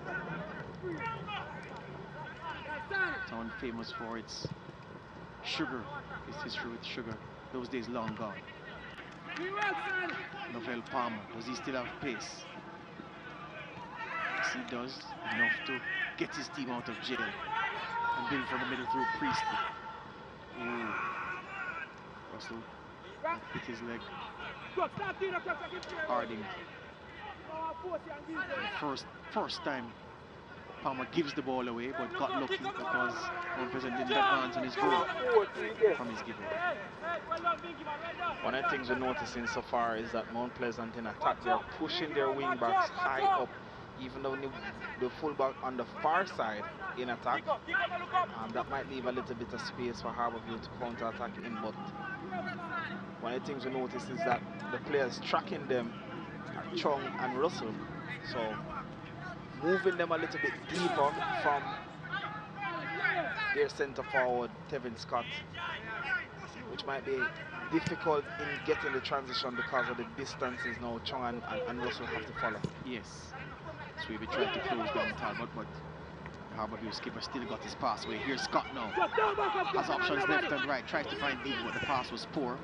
[SPEAKER 1] Town famous for its sugar, its history with sugar. Those days long gone. Novell Palmer, does he still have pace? Yes, he does, enough to get his team out of jail. And build from the middle through Priestley. Ooh. Russell hit his leg. Harding. First time Palmer gives the ball away, but got lucky because Mount Pleasant didn't advance on his goal from his giveaway.
[SPEAKER 2] One of the things we're noticing so far is that Mount Pleasant in attack, they're pushing their wing backs high up, even though the fullback on the far side in attack. That might leave a little bit of space for Harbourview to counter-attack in, but one of the things we notice is that the players tracking them are Chung and Russell. So moving them a little bit deeper from their centre forward, Tevin Scott, which might be difficult in getting the transition because of the distances now Chung and Russell have to follow.
[SPEAKER 1] Yes. Swaby tried to close down Talbot, but Harbourview skipper still got his pass away. Here's Scott now. Has options left and right. Tries to find Dean, but the pass was poor.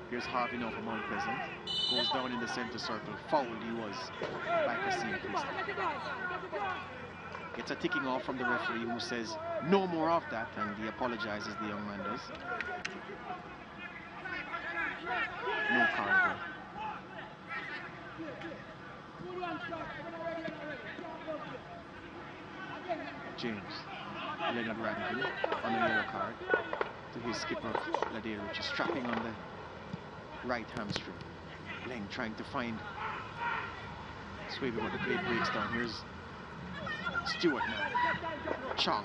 [SPEAKER 1] Here's Harvey now for Mount Pleasant. Goes down in the centre circle. Fouled he was by Kasim Priestley. Gets a ticking off from the referee, who says no more of that, and he apologizes, the young man does. No card though. James Leonard Rankin on a yellow card to his skipper Ladale, which is strapping on the right hamstring. Leng trying to find Swaby, but the play breaks down. Here's Stewart now. Chong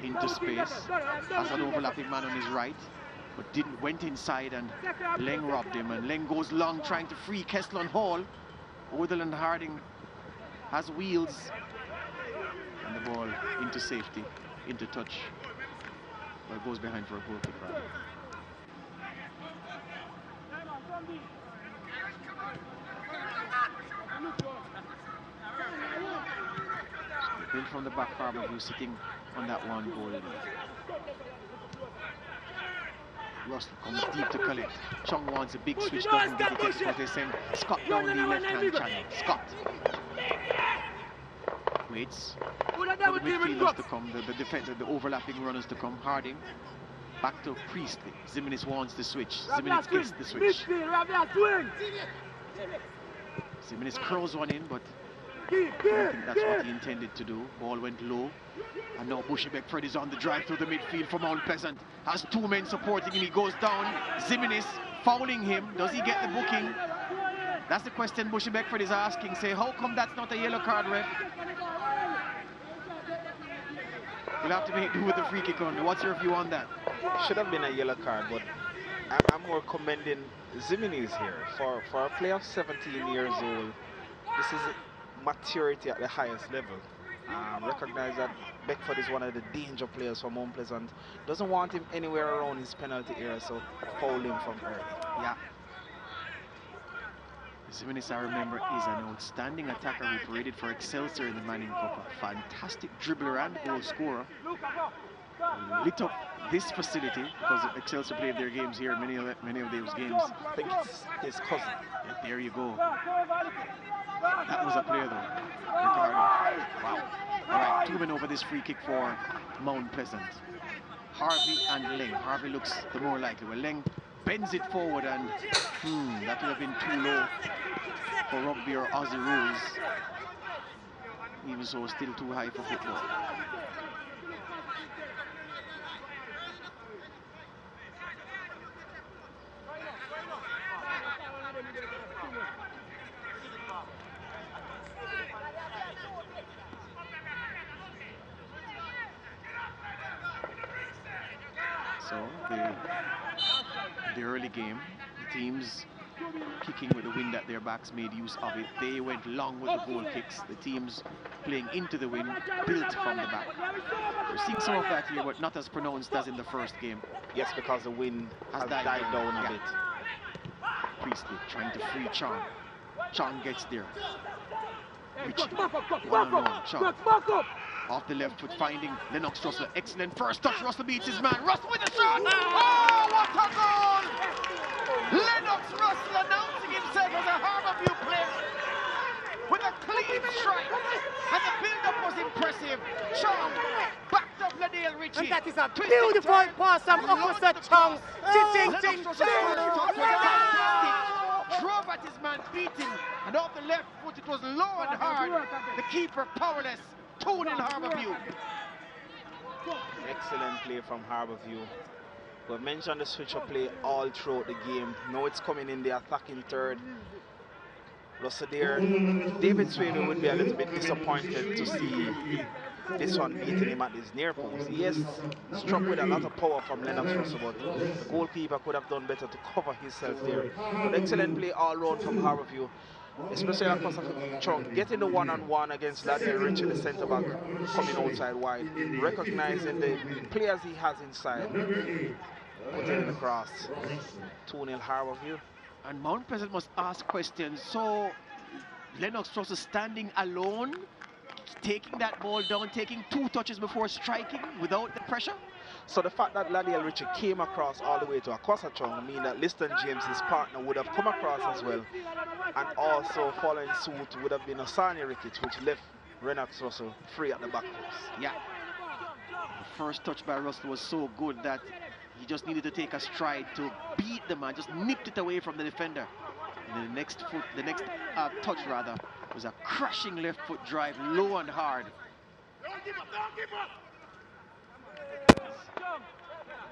[SPEAKER 1] into space, has an overlapping man on his right, but went inside, and Leng robbed him, and Leng goes long trying to free Kesslon Hall. Otherland Harding has wheels, and the ball into safety, into touch. Well, it goes behind for a goal kick rather. Built from the back, Harbourview sitting on that one goal lead. Russell comes deep to collect. Chung wants a big switch, doesn't get it because they send Scott down the left-hand channel. Scott waits for the midfielders to come, the defender, the overlapping runners to come. Harding back to Priestley. Zimenez wants the switch. Zimenez gets the switch. Zimenez curls one in, but I don't think that's what he intended to do. Ball went low. And now Bushy Beckford is on the drive through the midfield for Mount Pleasant. Has two men supporting him. He goes down. Zimenez fouling him. Does he get the booking? That's the question Bushy Beckford is asking. Say, how come that's not a yellow card, ref? We'll have to make do with the free kick on. What's your view on that?
[SPEAKER 2] Should have been a yellow card, but I'm more commending Zimenez here. For a player of 17 years old, this is maturity at the highest level. Recognize that Beckford is one of the danger players for Mount Pleasant. Doesn't want him anywhere around his penalty area, so foul him from early.
[SPEAKER 1] Yeah. Zimenez, I remember, is an outstanding attacker who paraded for Excelsior in the Manning Cup. A fantastic dribbler and goal scorer. Lit up this facility because Excelsior played their games here. Many of those games.
[SPEAKER 2] I think it's his cousin.
[SPEAKER 1] Yeah, there you go. That was a player though. Ricardo. Wow. All right, 2 men over this free kick for Mount Pleasant. Harvey and Leng. Harvey looks the more likely. Well, Leng bends it forward and that would have been too low for rugby or Aussie rules. Even so, still too high for football. So the early game, the teams kicking with the wind at their backs made use of it. They went long with the goal kicks. The teams playing into the wind built from the back. We're seeing some of that here, but not as pronounced as in the first game.
[SPEAKER 2] Yes, because the wind has died down a bit.
[SPEAKER 1] Priestley trying to free Chong. Chong gets there. Richie, one-on-one, Chong. Off the left foot, finding Lennox Russell. Excellent first touch. Russell beats his man. Russell with the shot. Oh, what a goal! Lennox Russell announcing himself as a Harbourview player with a clean strike. And the build-up was impressive. Chong backed up Ladale Richie.
[SPEAKER 4] And that is a beautiful pass from Officer Chong.
[SPEAKER 1] Lennox Russell drove at his man, beat him, and off the left foot it was low and hard. The keeper powerless. 2-0 Harbourview.
[SPEAKER 2] Excellent play from Harbourview. We've mentioned the switch-up play all throughout the game. Now it's coming in the attacking third. Russell there. David Swaby would be a little bit disappointed to see this one beating him at his near post. Yes, struck with a lot of power from Lennox Russell, but the goalkeeper could have done better to cover himself there. But excellent play all round from Harbourview. Especially across the Chong, getting the one-on-one against Ladale Richie, the centre-back, coming outside wide, recognizing the players he has inside, putting in the cross. 2-0 Harbourview.
[SPEAKER 1] And Mount Pleasant must ask questions. So, Lennox Russell standing alone, taking that ball down, taking 2 touches before striking without the pressure?
[SPEAKER 2] So the fact that Ladale Richie came across all the way to Akwasachong means that Liston James, his partner, would have come across as well. And also following suit would have been Osani Ricketts, which left Lennox Russell free at the back post.
[SPEAKER 1] Yeah. The first touch by Russell was so good that he just needed to take a stride to beat the man, just nipped it away from the defender. And then the next touch rather, was a crashing left foot drive, low and hard.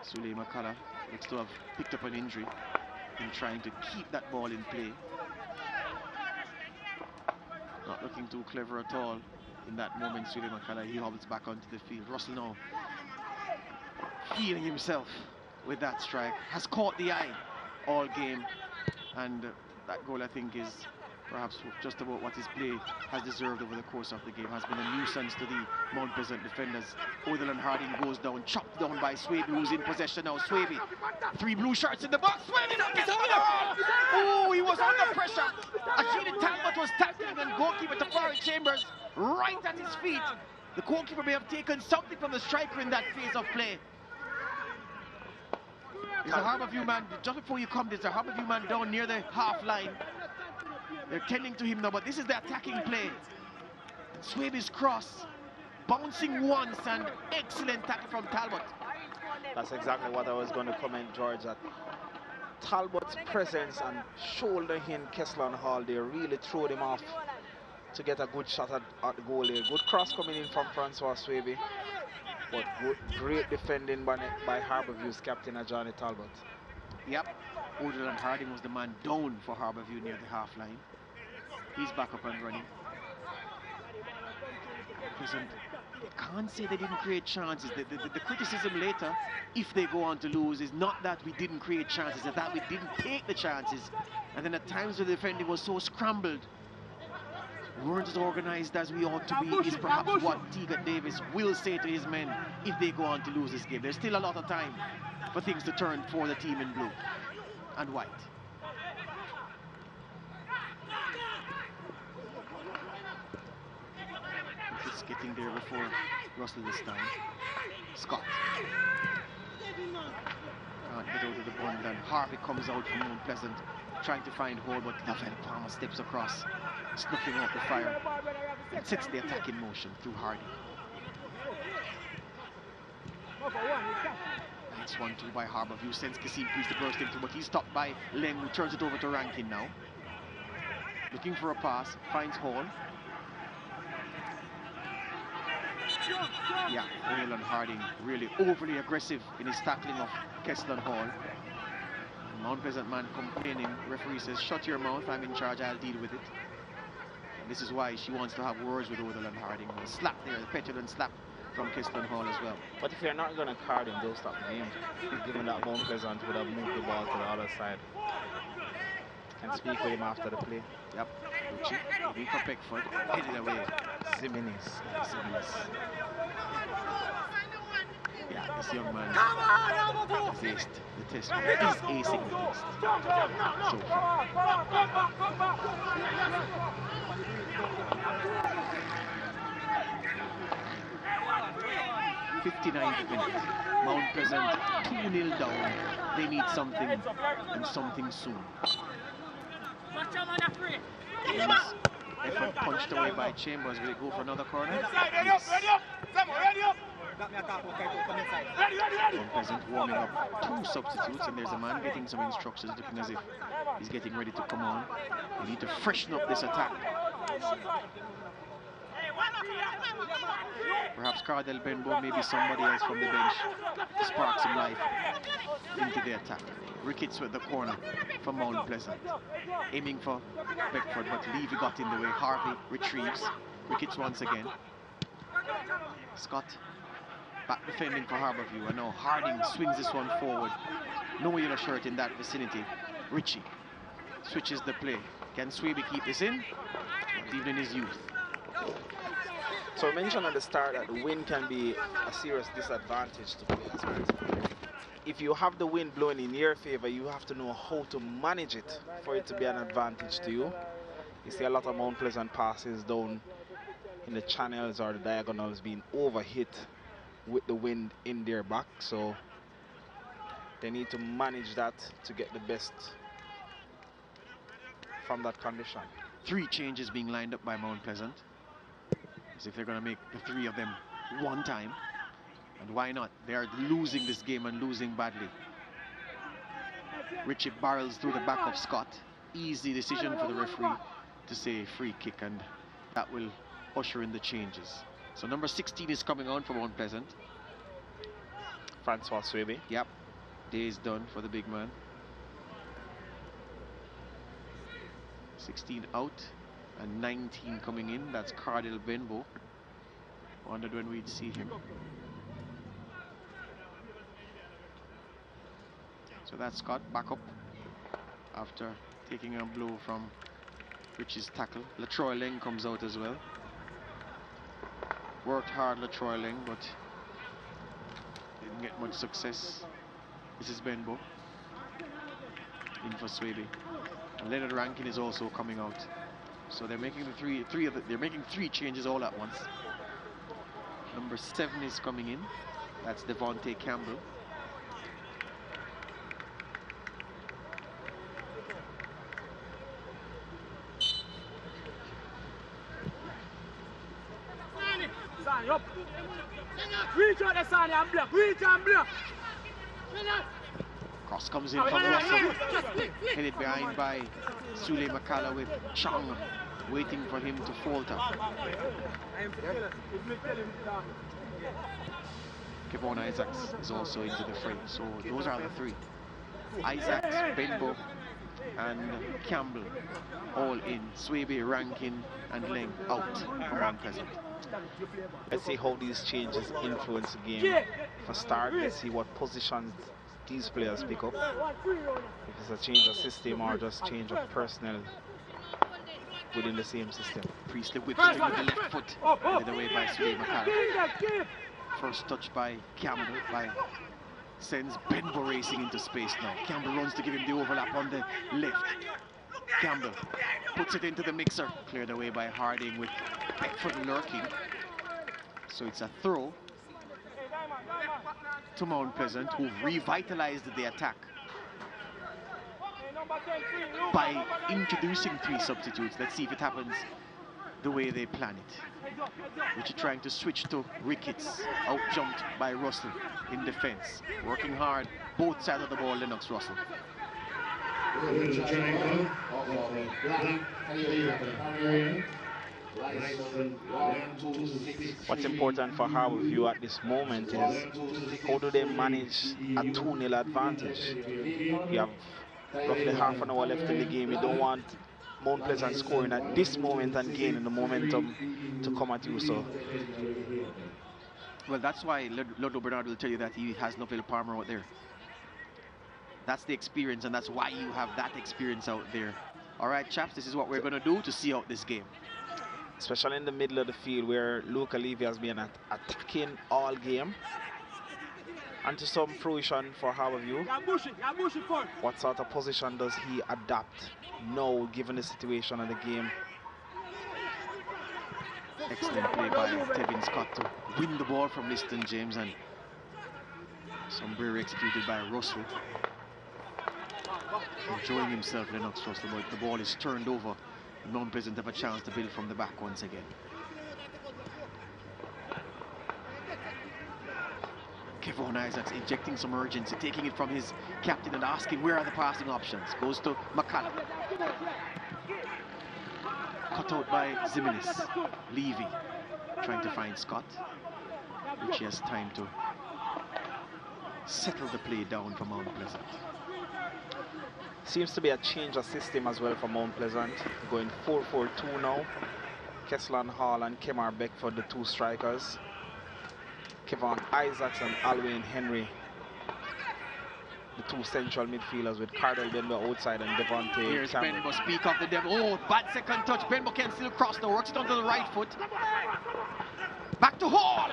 [SPEAKER 1] Suley McCullough looks to have picked up an injury in trying to keep that ball in play. Not looking too clever at all in that moment. Suley McCullough, he hobbles back onto the field. Russell now feeling himself with that strike. Has caught the eye all game, and that goal I think is perhaps just about what his play has deserved over the course of the game. Has been a nuisance to the Mount Pleasant defenders. Odell and Harding goes down, chopped down by Swaby, who's in possession now. Swaby, 3 blue shirts in the box. Swaby gets on the ball. Oh, he was under pressure. Ashidi Talbot was tackling and goalkeeper Tafari Chambers right at his feet. The goalkeeper may have taken something from the striker in that phase of play. There's a Harbourview man, just before you come, there's a Harbourview man down near the half line. They're tending to him now, but this is the attacking play. Swaby's cross, bouncing once, and excellent tackle from Talbot.
[SPEAKER 2] That's exactly what I was going to comment, George, that Talbot's presence and shouldering Kessler and Hall, they really threw him off to get a good shot at the goal there. Good cross coming in from Francois Swaby, but great defending by Harbourview's captain, Johnny Talbot.
[SPEAKER 1] Yep, Odell and Harding was the man down for Harbourview near the half line. He's back up and running. You can't say they didn't create chances. The criticism later, if they go on to lose, is not that we didn't create chances, it's that we didn't take the chances. And then at times the defending was so scrambled weren't as organized as we ought to be is perhaps what Teagat Davis will say to his men if they go on to lose this game. There's still a lot of time for things to turn for the team in blue and white. It's getting there before Russell this time. Scott. Can't get out of the bund, and Harvey comes out from Mount Pleasant trying to find hole, but Lavelle Palmer steps across, snuffing out the fire, and sets the attack in motion through Hardy. Nice 1-2 by Harbour. View sends Kassim Priest to burst into, but he's stopped by Leng, who turns it over to Rankin now. Looking for a pass, finds Hall. Yeah, Waylon Harding really overly aggressive in his tackling of Keslan Hall. Mount Pleasant man complaining. Referee says, shut your mouth, I'm in charge, I'll deal with it. And this is why she wants to have words with Waylon Harding. A slap there, the petulant slap from Keslan Hall as well.
[SPEAKER 2] But if you're not going to card him, don't stop the game. Given that Mount Pleasant would have moved the ball to the other side. Can speak with him after the play.
[SPEAKER 1] Yep, Richie, looking for Beckford, headed away.
[SPEAKER 2] Zimenez.
[SPEAKER 1] Yeah, this young man has aced the test. He's acing the test so far. 59th minute. Mount Pleasant 2-0 down. They need something, and something soon. Effort punched away by Chambers. Will it go for another corner? Yes. Mount Pleasant warming up 2 substitutes, and there's a man getting some instructions, looking as if he's getting ready to come on. We need to freshen up this attack. Perhaps Cardell Benbow, maybe somebody else from the bench to spark some life into the attack. Ricketts with the corner for Mount Pleasant. Aiming for Beckford, but Levy got in the way. Harvey retrieves. Ricketts once again. Scott back defending for Harbourview. And now Harding swings this one forward. No yellow shirt in that vicinity. Richie switches the play. Can Swaby keep this in? Not even in his youth.
[SPEAKER 2] So I mentioned at the start that the wind can be a serious disadvantage to players, right? If you have the wind blowing in your favor, you have to know how to manage it for it to be an advantage to you. You see a lot of Mount Pleasant passes down in the channels or the diagonals being overhit with the wind in their back, so they need to manage that to get the best from that condition.
[SPEAKER 1] 3 changes being lined up by Mount Pleasant, as if they're going to make the 3 of them one time. And why not? They are losing this game and losing badly. Richie barrels through the back of Scott. Easy decision for the referee to say free kick, and that will usher in the changes. So number 16 is coming on for Mount Pleasant.
[SPEAKER 2] Francois Swaby.
[SPEAKER 1] Yep, day is done for the big man. 16 out and 19 coming in. That's Cardell Benbow. Wondered when we'd see him. So that's Scott back up after taking a blow from Richie's tackle. Latroy Leng comes out as well. Worked hard, Latroy Leng, but didn't get much success. This is Benbow in for Swaby. And Leonard Rankin is also coming out. So they're making they're making 3 changes all at once. Number 7 is coming in. That's Devontae Campbell.
[SPEAKER 3] Up. Reach out the sun and block. Reach and block.
[SPEAKER 1] Cross comes in from Russell. Headed behind by Sule Makala with Chong waiting for him to falter. Kevon Isaacs is also into the fray. So those are the 3. Isaacs, Benbow, and Campbell all in. Swaby, Rankin, and Leng out from Mount Pleasant.
[SPEAKER 2] Let's see how these changes influence the game. For start, let's see what positions these players pick up. If it's a change of system or just change of personnel within the same system.
[SPEAKER 1] Priestley whips it with the left foot. Led away by Suleiman McCallum. First touch by Campbell sends Benbow racing into space now. Campbell runs to give him the overlap on the left. Campbell puts it into the mixer. Cleared away by Harding with Beckford lurking. So it's a throw to Mount Pleasant, who've revitalized the attack by introducing 3 substitutes. Let's see if it happens the way they plan it. Which are trying to switch to Ricketts, out jumped by Russell in defense. Working hard, both sides of the ball, Lennox Russell.
[SPEAKER 2] What's important for Harbour at this moment is how do they manage a 2-0 advantage? You have roughly half an hour left in the game. You don't want Mount Pleasant scoring at this moment and gaining the momentum to come at you. So,
[SPEAKER 1] well, that's why Ludlow Bernard will tell you that he has Lovell Palmer out there. That's the experience, and that's why you have that experience out there. All right, chaps, this is what we're going to do to see out this game.
[SPEAKER 2] Especially in the middle of the field where Luca Levy has been attacking all game. And to some fruition for Harbour. What sort of position does he adapt now, given the situation of the game?
[SPEAKER 1] Excellent play by Tevin Scott to win the ball from Liston James, and some bravery executed by Russell. Enjoying himself, Lennox Russell, but the ball is turned over. Mount Pleasant have a chance to build from the back once again. Kevon Isaacs injecting some urgency, taking it from his captain and asking where are the passing options. Goes to McCallum. Cut out by Ziminis. Levy trying to find Scott, which he has time to settle the play down for Mount Pleasant.
[SPEAKER 2] Seems to be a change of system as well for Mount Pleasant. Going 4-4-2 now. Keslan Hall and Kemar Beckford, the 2 strikers. Kevon Isaacs and Alwyn Henry, the 2 central midfielders, with Cardell Benbow outside and Devontae.
[SPEAKER 1] Here's Benbow, speak of the devil. Oh, bad second touch. Benbow can still cross now, works it onto the right foot. Back to Hall.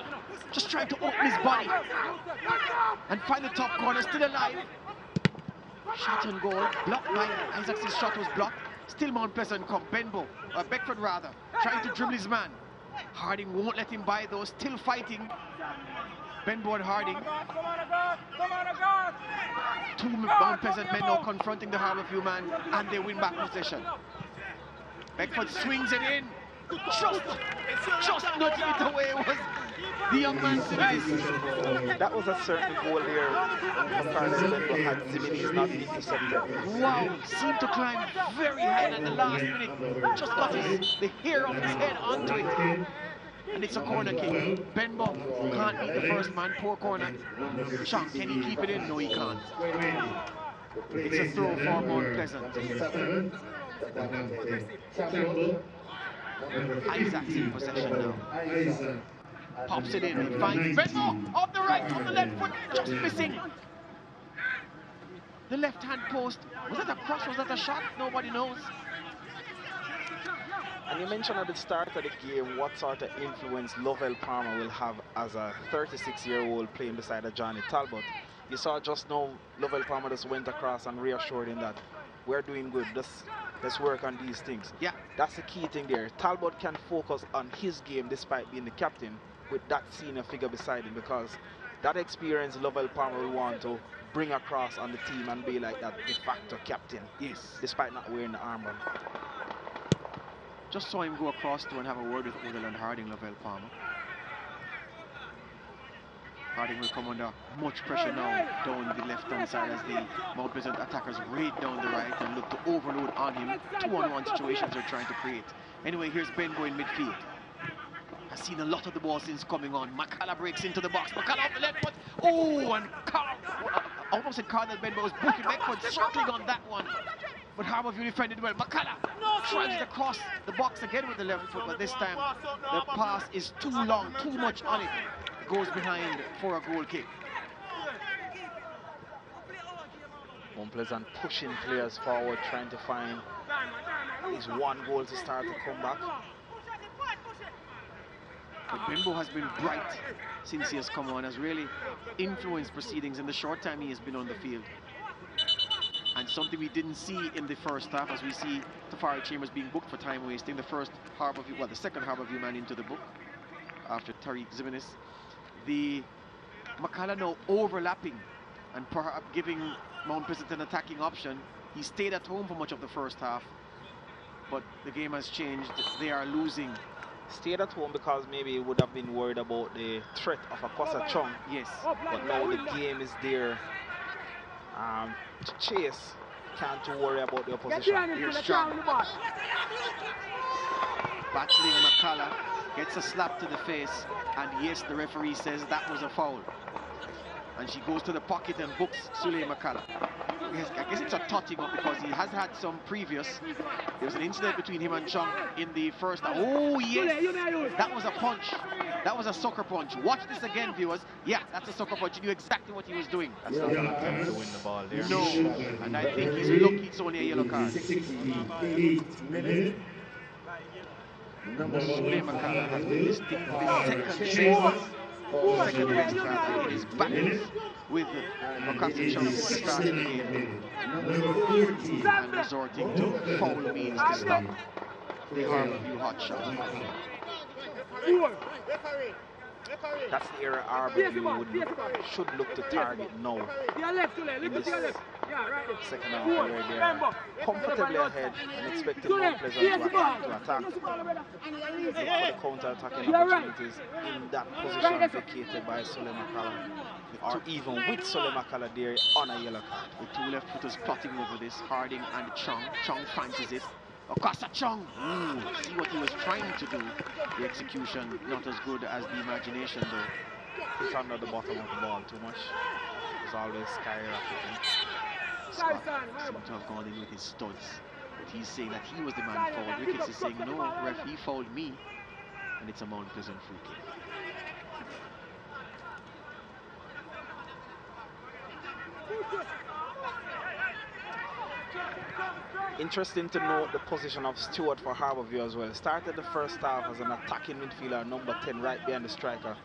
[SPEAKER 1] Just trying to open his body and find the top corner, still alive. Shot on goal, blocked by Isaacs' shot was blocked. Still Mount Pleasant come. Benbow, or Beckford rather, trying to dribble his man. Harding won't let him by though, still fighting. Benbow and Harding. 2 Mount Pleasant men now confronting the Harbour man, and they win back possession. Beckford swings it in. Just nudging it away was the young man Ziminis.
[SPEAKER 2] That was a certain goal there. Cardell Benbow had Ziminis not intercepted.
[SPEAKER 1] Wow, seemed to climb very high, and at the last minute just got the hair of his head onto it. And it's a corner kick. Benbow can't beat the first man, poor corner. Sean, can he keep it in? No, he can't. It's a throw for Mount Pleasant. Isaac's in possession now. Pops it in, he finds Benbow off the right, on the left foot, just missing the left-hand post. Was that a cross? Was that a shot? Nobody knows.
[SPEAKER 2] And you mentioned at the start of the game what sort of influence Lovell Palmer will have as a 36-year-old playing beside a Johnny Talbot. You saw just now Lovell Palmer just went across and reassured him that we're doing good. Let's work on these things.
[SPEAKER 1] Yeah,
[SPEAKER 2] that's the key thing there. Talbot can focus on his game despite being the captain with that senior figure beside him, because that experience Lovell Palmer will want to bring across on the team and be like that de facto captain.
[SPEAKER 1] Yes,
[SPEAKER 2] despite not wearing the armband.
[SPEAKER 1] Just saw him go across to and have a word with Odell and Harding, Lovell Palmer. Harding will come under much pressure now down the left-hand side as the Mount Pleasant attackers raid down the right and look to overload on him. 2-on-1 situations they're trying to create. Anyway, here's Benbow in midfield. Has seen a lot of the ball since coming on. McCallum breaks into the box. McCallum off the left foot. Oh, and almost said Cardell Benbow was booking Beckford, circling on that one. But Harbour defended well. McCallum tries to cross the box again with the left foot, but this time the pass is too long, too much on it. It goes behind for a goal kick.
[SPEAKER 2] Mount Pleasant pushing players forward, trying to find Is one goal to start to come back.
[SPEAKER 1] But Bimbo has been bright since he has come on, has really influenced proceedings in the short time he has been on the field. And something we didn't see in the first half, as we see Tafari Chambers being booked for time wasting. The first Harbour View, well, the second Harbour View man into the book after Tariq Zimenez. The McCullough now overlapping and perhaps giving Mount Pleasant an attacking option. He stayed at home for much of the first half, but the game has changed. They are losing.
[SPEAKER 2] Stayed at home because maybe he would have been worried about the threat of a Kwasa Chung.
[SPEAKER 1] Yes.
[SPEAKER 2] But now the game is there to chase. Can't worry about the opposition.
[SPEAKER 1] Here's Strong. Battling McCullough. Gets a slap to the face. And yes, the referee says that was a foul. And she goes to the pocket and books Sule McCullough. I guess it's a totting up because he has had some previous. There was an incident between him and Chung in the first. Oh yes, that was a punch. That was a sucker punch. Watch this again, viewers. Yeah, that's a sucker punch. He knew exactly what he was doing.
[SPEAKER 2] That's not an attempt to win the ball there.
[SPEAKER 1] No, and I think he's lucky it's only a yellow card. Sule McCullough has been listing for the second best in his battles with Okasa Chung since the start of the game, and resorting to foul means to stop the Harbour View hot shot.
[SPEAKER 2] That's the area Harbour View should look to target now. In this second half where they are comfortably ahead and expecting Mount Pleasant to attack. Look for the counter-attacking opportunities in that position vacated by Sule McCullough, or even with Sule McCullough there on a yellow card.
[SPEAKER 1] The two left footers plotting over this, Harding and Chung. Chung fancies it. Okasa Chung! See what he was trying to do. The execution not as good as the imagination though.
[SPEAKER 2] It's under the bottom of the ball too much. It's always skyrocketing.
[SPEAKER 1] Scott seemed to have gone in with his studs, but he's saying that he was the man fouled. Ricketts is saying, no, ref, he fouled me, and it's a Mount Pleasant free kick.
[SPEAKER 2] Interesting to note the position of Stewart for Harbour View as well. Started the first half as an attacking midfielder, number 10, right behind the striker.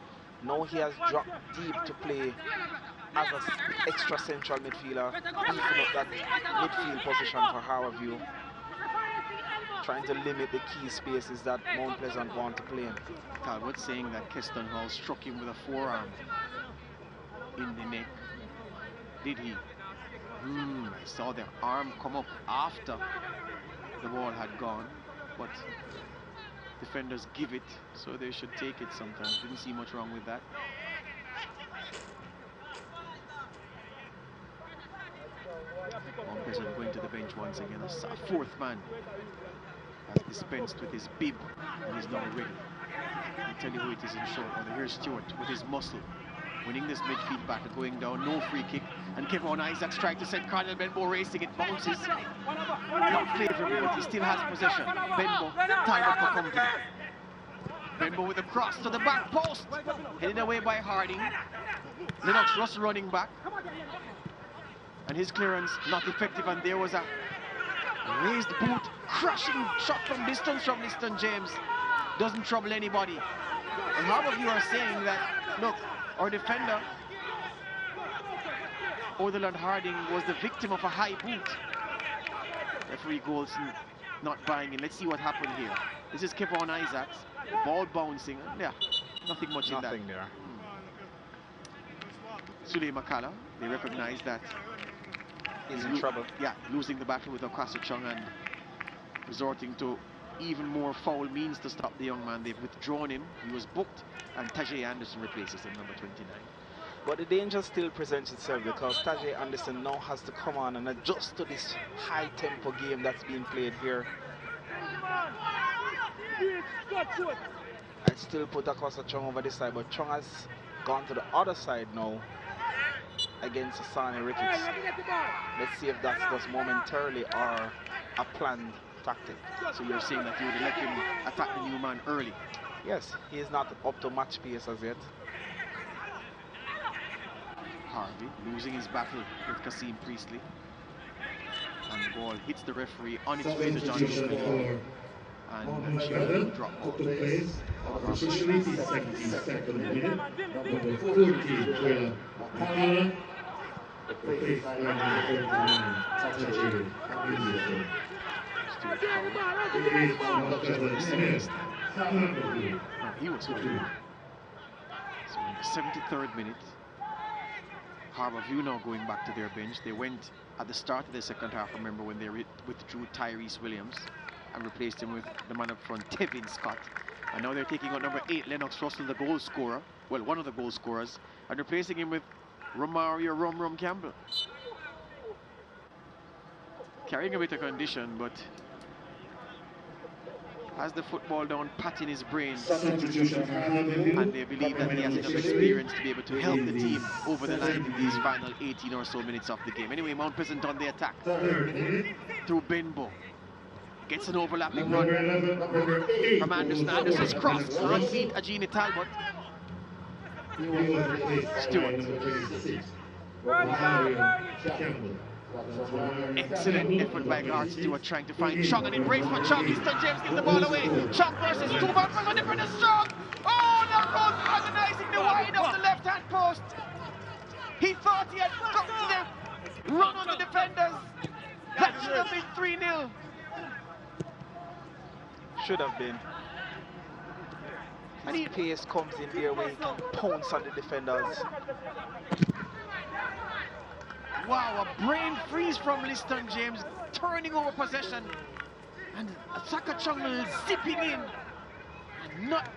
[SPEAKER 2] Now he has dropped deep to play as an extra central midfielder, beefing up that midfield position for Harbour View, trying to limit the key spaces that Mount Pleasant want to play in.
[SPEAKER 1] Talbot saying that Keston Hall struck him with a forearm in the neck. Did he? I saw their arm come up after the ball had gone, but defenders give it, so they should take it sometimes. Didn't see much wrong with that. Mount Pleasant going to the bench once again. A fourth man has dispensed with his bib and he's now ready. I'll tell you who it is in short order. Here's Stewart with his muscle, winning this midfield battle, going down, no free kick, and Kevon Isaacs trying to send Cardinal Benbow racing, it bounces. Not favourable, but he still has possession. Benbow, time up for company. Benbow with a cross to the back post, headed away by Harding. Lennox Russ running back, and his clearance not effective, and there was a raised boot, crushing shot from distance from Liston James. Doesn't trouble anybody. And Harbour View are saying that, look, our defender, Otherland Harding, was the victim of a high boot. Referee Goldson not buying in. Let's see what happened here. This is Kevon Isaacs, ball bouncing. Yeah, nothing much in that.
[SPEAKER 2] Nothing there.
[SPEAKER 1] Sule McCullough, they recognize that
[SPEAKER 2] He's in trouble.
[SPEAKER 1] Yeah, losing the battle with Okasa Chung and resorting to even more foul means to stop the young man. They've withdrawn him. He was booked, and Tajay Anderson replaces him, number 29.
[SPEAKER 2] But the danger still presents itself because Tajay Anderson now has to come on and adjust to this high tempo game that's being played here. And still put Okasa Chung over this side, but Chung has gone to the other side now against Asani Ricketts. Let's see if that's just momentarily or a planned tactic.
[SPEAKER 1] So you're saying that you would let him attack the new man early?
[SPEAKER 2] Yes, he is not up to match pace as yet.
[SPEAKER 1] Harvey losing his battle with Kasim Priestley. And the ball hits the referee on its way to John Luke. And she will drop ball.
[SPEAKER 5] Officially, the 72nd minute, number 14, player Makala, replaced by number 29, Taji Amuziso. It is not just a minute.
[SPEAKER 1] No, he was fouled. So in the 73rd minute, Harbour View now going back to their bench. They went at the start of the second half, remember, when they withdrew Tyrese Williams and replaced him with the man up front, Tevin Scott. And now they're taking out number 8, Lennox Russell, the goal scorer. Well, one of the goal scorers. And replacing him with Romario Rum Campbell. Carrying a bit of condition, but has the football down pat in his brain. And they believe that he has enough experience to be able to help the team over the line in these final 18 or so minutes of the game. Anyway, Mount Pleasant on the attack. Through Benbow. Gets an overlapping run from Anderson. Anderson's cross. Can't beat Ajini Talbot. Stewart. Excellent effort by Garth Stewart trying to find Chung, and it breaks for Chung. Easton James gives the ball away. Chung versus two man on the front of Chung. Oh, that goes agonizing the wide of the left-hand post. He thought he had got to the run on the defenders. That should have been 3-0.
[SPEAKER 2] Should have been. His pace comes in there where he can pounce on the defenders.
[SPEAKER 1] Wow, a brain freeze from Liston James, turning over possession. And Saka Chung zipping in. And not,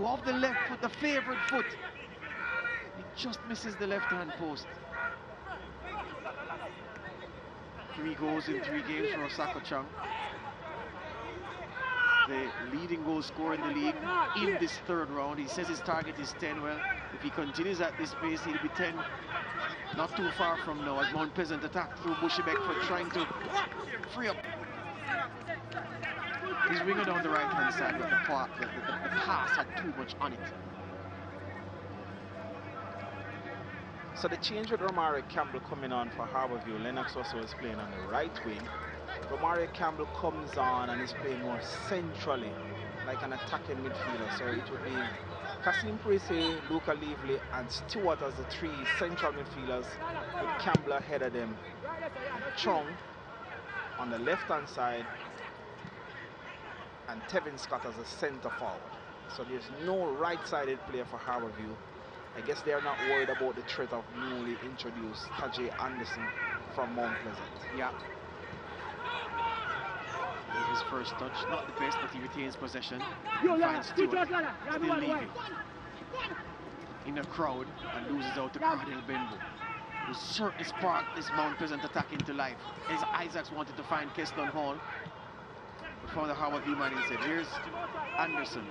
[SPEAKER 1] off the left foot, the favorite foot. It just misses the left-hand post. 3 goals in 3 games for Saka Chung. The leading goal scorer in the league in this 3rd round. He says his target is 10. Well, if he continues at this pace, he'll be 10 not too far from now as Mount Pleasant attack through Bushy Beckford trying to free up his winger down the right-hand side, but the pass had too much on it.
[SPEAKER 2] So the change with Romario Campbell coming on for Harbourview. Lennox Russell is playing on the right wing. Romario Campbell comes on and is playing more centrally, like an attacking midfielder. So it would be Kasim Prese, Luca Lively, and Stewart as the 3 central midfielders, with Campbell ahead of them. Chung on the left-hand side, and Tevin Scott as a centre forward. So there's no right-sided player for Harbourview. I guess they're not worried about the threat of newly introduced Tajay Anderson from Mount Pleasant.
[SPEAKER 1] Yeah. His first touch, not the best, but he retains possession. Finds Stewart, still leaving in a crowd, and loses out to Cardinal Benbow, who certainly sparked this Mount Pleasant attack into life. As Isaacs wanted to find Keston Hall, but found the Harbourview man instead. Here's Anderson.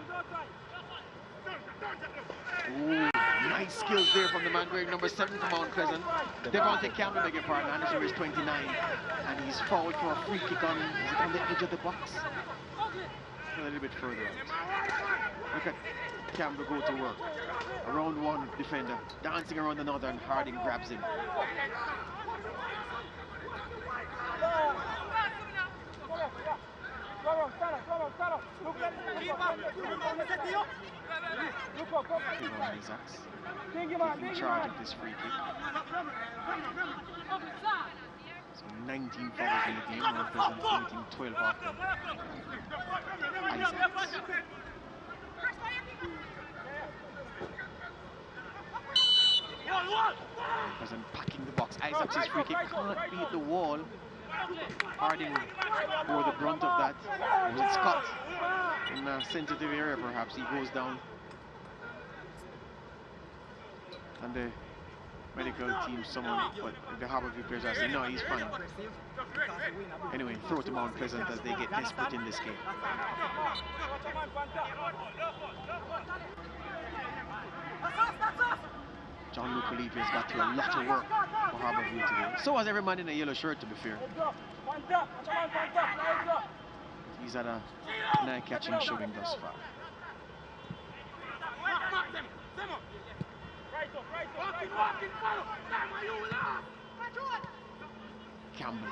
[SPEAKER 1] Ooh, nice skills there from the man wearing number 7 for Mount Pleasant. Devontae Campbell, beg your pardon. Anderson wears 29, and he's fouled for a free kick on, is it on the edge of the box? A little bit further out. Look at Campbell go to work. Around one defender, dancing around another, and Harding grabs him. Isaacs taking charge of this free kick. So 19 fouls in the game, Mount Pleasant committing 12 of them. Isaacs. Mount Pleasant packing the box. Isaacs' free kick can't beat the wall. Harding bore the brunt of that. Was it Scott? In a sensitive area, perhaps. He goes down. And the medical team, someone, but the Harbourview players are saying, no, he's fine. Anyway, throw to Mount Pleasant as they get desperate in this game. John Luke Levy has got through a lot of work for Harbourview today. So has every man in a yellow shirt, to be fair. He's had a eye-catching showing thus far. Campbell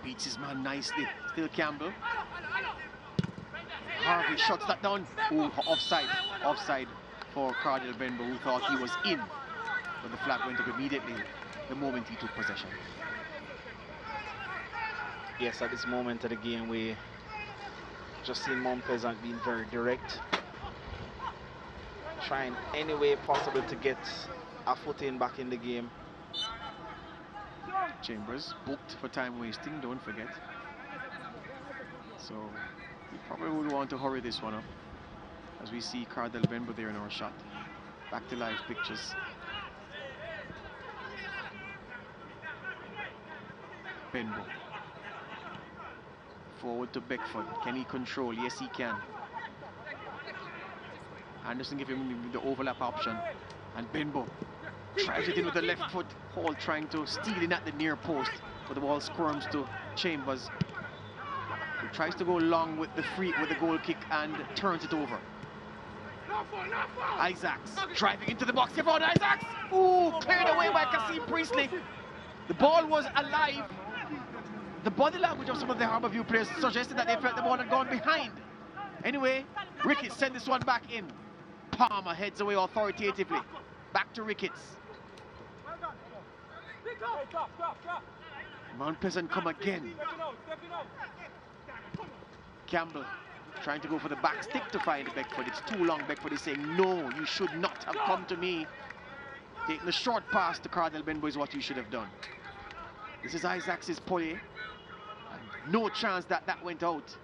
[SPEAKER 1] beats his man nicely. Still Campbell. Harvey shuts that down. Ooh, offside. Offside for Cardinal Benbow, who thought he was in. But the flag went up immediately the moment he took possession.
[SPEAKER 2] Yes, at this moment of the game, we just seen Mount Pleasant being very direct, trying any way possible to get a footing back in the game.
[SPEAKER 1] Chambers booked for time wasting, don't forget. So you probably would want to hurry this one up, as we see Cardell Benbow there in our shot. Back to live pictures. Benbow. Forward to Beckford. Can he control? Yes, he can. Anderson give him the overlap option. And Benbow tries it in with the left foot. Hall trying to steal in at the near post, but the ball squirms to Chambers, who tries to go long with the goal kick and turns it over. Isaacs driving into the box. Give out Isaacs! Ooh, cleared away by Kasim Priestley. The ball was alive. The body language of some of the Harbourview players suggested that they felt the ball had gone behind. Anyway, Ricketts sent this one back in. Palmer heads away authoritatively. Back to Ricketts. Mount Pleasant come again. Campbell trying to go for the back stick to find Beckford. It's too long. Beckford is saying, no, you should not have come to me. Taking the short pass to Cardell Benbow is what you should have done. This is Isaacs' Poye. No chance that that went out.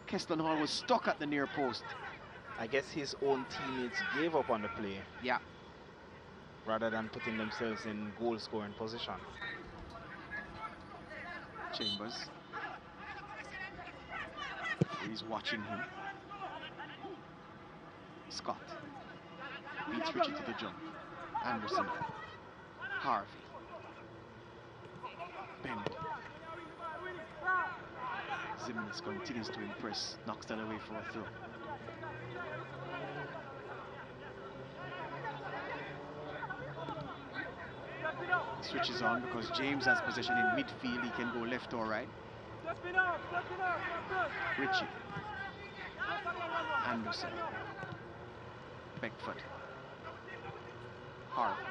[SPEAKER 1] Keston Hall was stuck at the near post.
[SPEAKER 2] I guess his own teammates gave up on the play.
[SPEAKER 1] Yeah.
[SPEAKER 2] Rather than putting themselves in goal scoring position.
[SPEAKER 1] Chambers. He's watching him. Scott beats Richie to the jump. Anderson. Harvey. Benbow. Zimenez continues to impress. Knocks that away for a throw. Switches on because James has possession in midfield. He can go left or right. Richie. Anderson. Beckford. Harvey.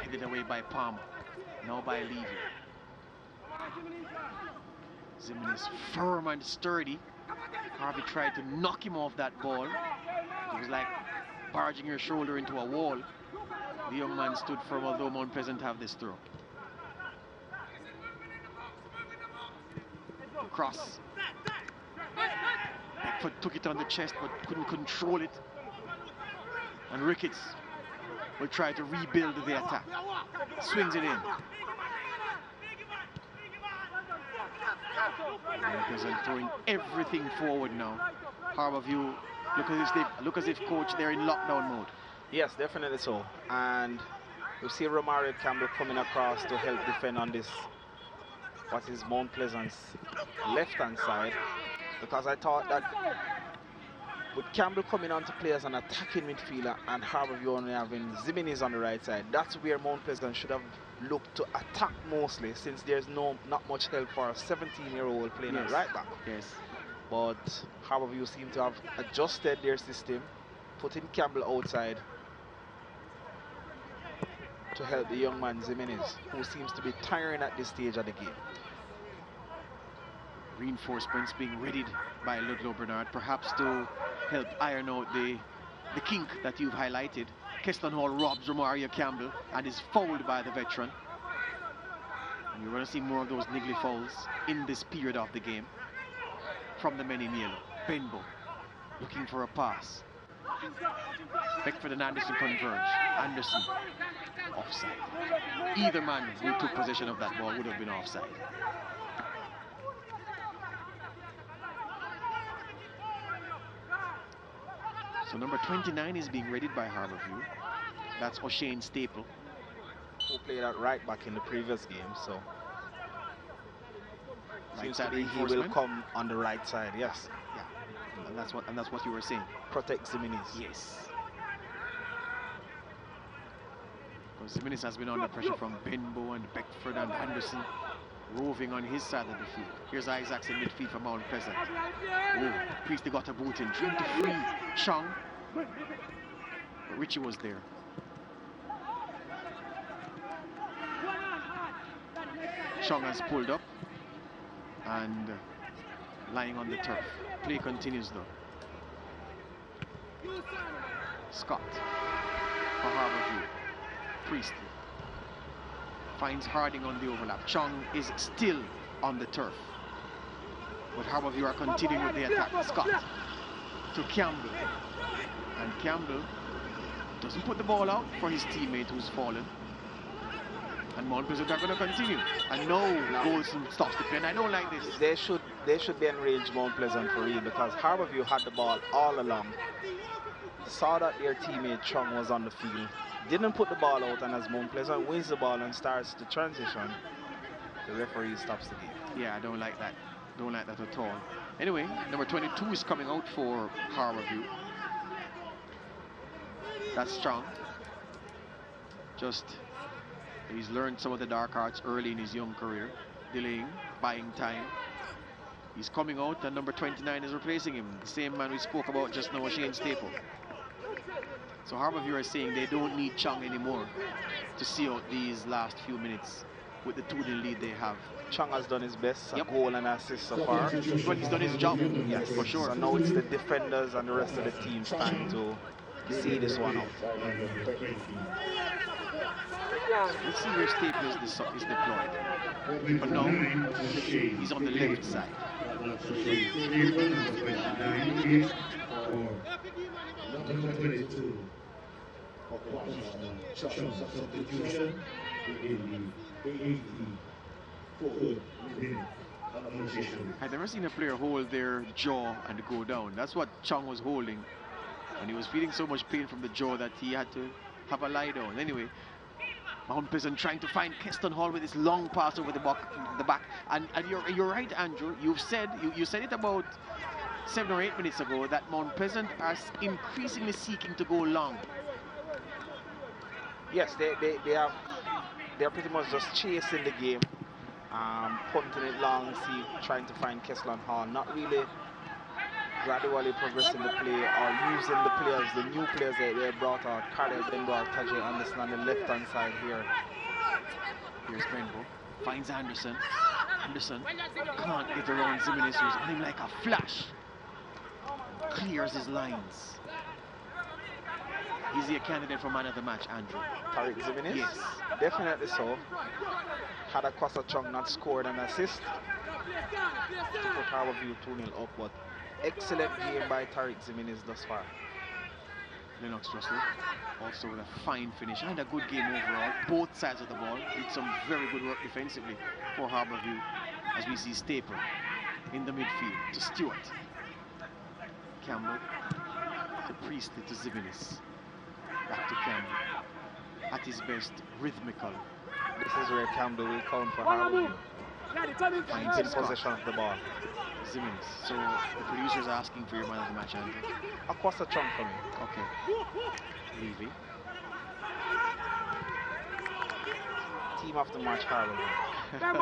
[SPEAKER 1] Headed away by Palmer. Now by Levy. Zimenez firm and sturdy. Harvey tried to knock him off that ball. It was like barging your shoulder into a wall. The young man stood firm, although Mount Pleasant have this throw. Cross. Beckford took it on the chest but couldn't control it. And Ricketts will try to rebuild the attack. Swings it in. Mount Pleasant throwing everything forward now. Harbourview look as if coach, they're in lockdown mode.
[SPEAKER 2] Yes, definitely so. And we see Romario Campbell coming across to help defend on this, what is Mount Pleasant's left-hand side. Because I thought that with Campbell coming on to play as an attacking midfielder and Harbourview only having Zimenez on the right side, that's where Mount Pleasant should have looked to attack mostly, since there's not much help for a 17-year-old playing at right back.
[SPEAKER 1] Yes.
[SPEAKER 2] But Harbourview seem to have adjusted their system, putting Campbell outside to help the young man Zimenez, who seems to be tiring at this stage of the game.
[SPEAKER 1] Reinforcements being readied by Ludlow Bernard, perhaps to help iron out the kink that you've highlighted. Keston Hall robs Romario Campbell and is fouled by the veteran. And you're going to see more of those niggly fouls in this period of the game from the men in yellow. Benbow looking for a pass. Beckford and Anderson converge. Anderson offside. Either man who took possession of that ball would have been offside. So number 29 is being readied by Harbourview. That's O'Shane Staple,
[SPEAKER 2] who played at right back in the previous game, so seems to be he will come on the right side. Yes.
[SPEAKER 1] Yeah. And that's what you were saying.
[SPEAKER 2] Protect Zimenez.
[SPEAKER 1] Yes. because Zimenez has been under pressure from Benbow and Beckford and Anderson roving on his side of the field. Here's Isaacs in midfield for Mount Pleasant. Oh, Priestley got a boot in, trying to free Chung, but Richie was there. Chung has pulled up and lying on the turf. Play continues though. Scott for Harbourview. Priestley finds Harding on the overlap. Chung is still on the turf, but Harbourview are continuing with the attack. Scott to Campbell, and Campbell doesn't put the ball out for his teammate who's fallen. And Mount Pleasant are going to continue. And no Golson stops the play. And I don't like this.
[SPEAKER 2] They should be enraged, Mount Pleasant, for real, because Harbourview had the ball all along. Saw that their teammate Chung was on the field. Didn't put the ball out, and as Mount Pleasant wins the ball and starts the transition, the referee stops the game.
[SPEAKER 1] Yeah, I don't like that. Don't like that at all. Anyway, number 22 is coming out for Harbourview. That's Strong. Just, he's learned some of the dark arts early in his young career. Delaying, buying time. He's coming out, and number 29 is replacing him. The same man we spoke about just now, Shane Staple. So Harbourview are saying they don't need Chung anymore to see out these last few minutes with the 2-0 lead they have.
[SPEAKER 2] Chung has done his best, a goal and assist so far.
[SPEAKER 1] Well, he's done his job, yes, for sure.
[SPEAKER 2] So now it's the defenders and the rest of the team's time to see this one out.
[SPEAKER 1] Let's see where Staple is deployed. But now, he's on the left side.
[SPEAKER 5] Number 22 substitution in the 84th minute.
[SPEAKER 1] I've never seen a player hold their jaw and go down. That's what Chung was holding. And he was feeling so much pain from the jaw that he had to have a lie down. Anyway, Mount Pleasant trying to find Keston Hall with this long pass over the back. And you're right, Andrew. You said it about 7 or 8 minutes ago that Mount Pleasant are increasingly seeking to go long.
[SPEAKER 2] Yes, they're pretty much just chasing the game, punting it long, trying to find Keston Hall, not really gradually progressing the play or using the players, the new players that they brought out. Carter, Benbow, Tajay Anderson on the left-hand side here.
[SPEAKER 1] Here's Benbow, finds Anderson. Anderson can't get around Zimenez, who's on him like a flash. Clears his lines. Is he a candidate for man of the match, Andrew?
[SPEAKER 2] Tariq Zimenez?
[SPEAKER 1] Yes.
[SPEAKER 2] Definitely so. Had a Kwasa Chung not scored an assist to put Harbourview 2-0 up, but excellent game by Tariq Zimenez thus far.
[SPEAKER 1] Lennox Russell also with a fine finish and a good game overall. Both sides of the ball did some very good work defensively for Harbourview, as we see Staple in the midfield to Stewart. Campbell to Priestley to Zimenez. Back to Campbell. At his best, rhythmical.
[SPEAKER 2] This is where Campbell will count for Harbourview.
[SPEAKER 1] Finds
[SPEAKER 2] in possession of the ball.
[SPEAKER 1] Zimenez. So the producers are asking for your man of the match, Andrew.
[SPEAKER 2] Kwasa Chung for me.
[SPEAKER 1] Okay. Levy.
[SPEAKER 2] Team of the match, Harbour.
[SPEAKER 1] Zimenez.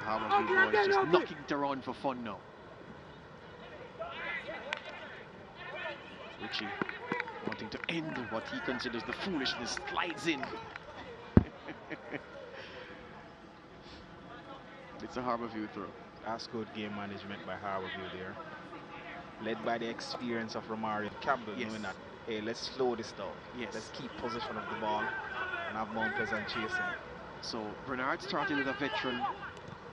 [SPEAKER 1] Harbour is just knocking it around for fun now. Richie wanting to end what he considers the foolishness, slides in. It's a Harbourview throw.
[SPEAKER 2] That's good game management by Harbourview there. Led by the experience of Romario Campbell,
[SPEAKER 1] yes.
[SPEAKER 2] Knowing that, hey, let's slow this down.
[SPEAKER 1] Yes.
[SPEAKER 2] Let's keep possession of the ball and have Mount Pleasant chasing.
[SPEAKER 1] So Bernard started with a veteran,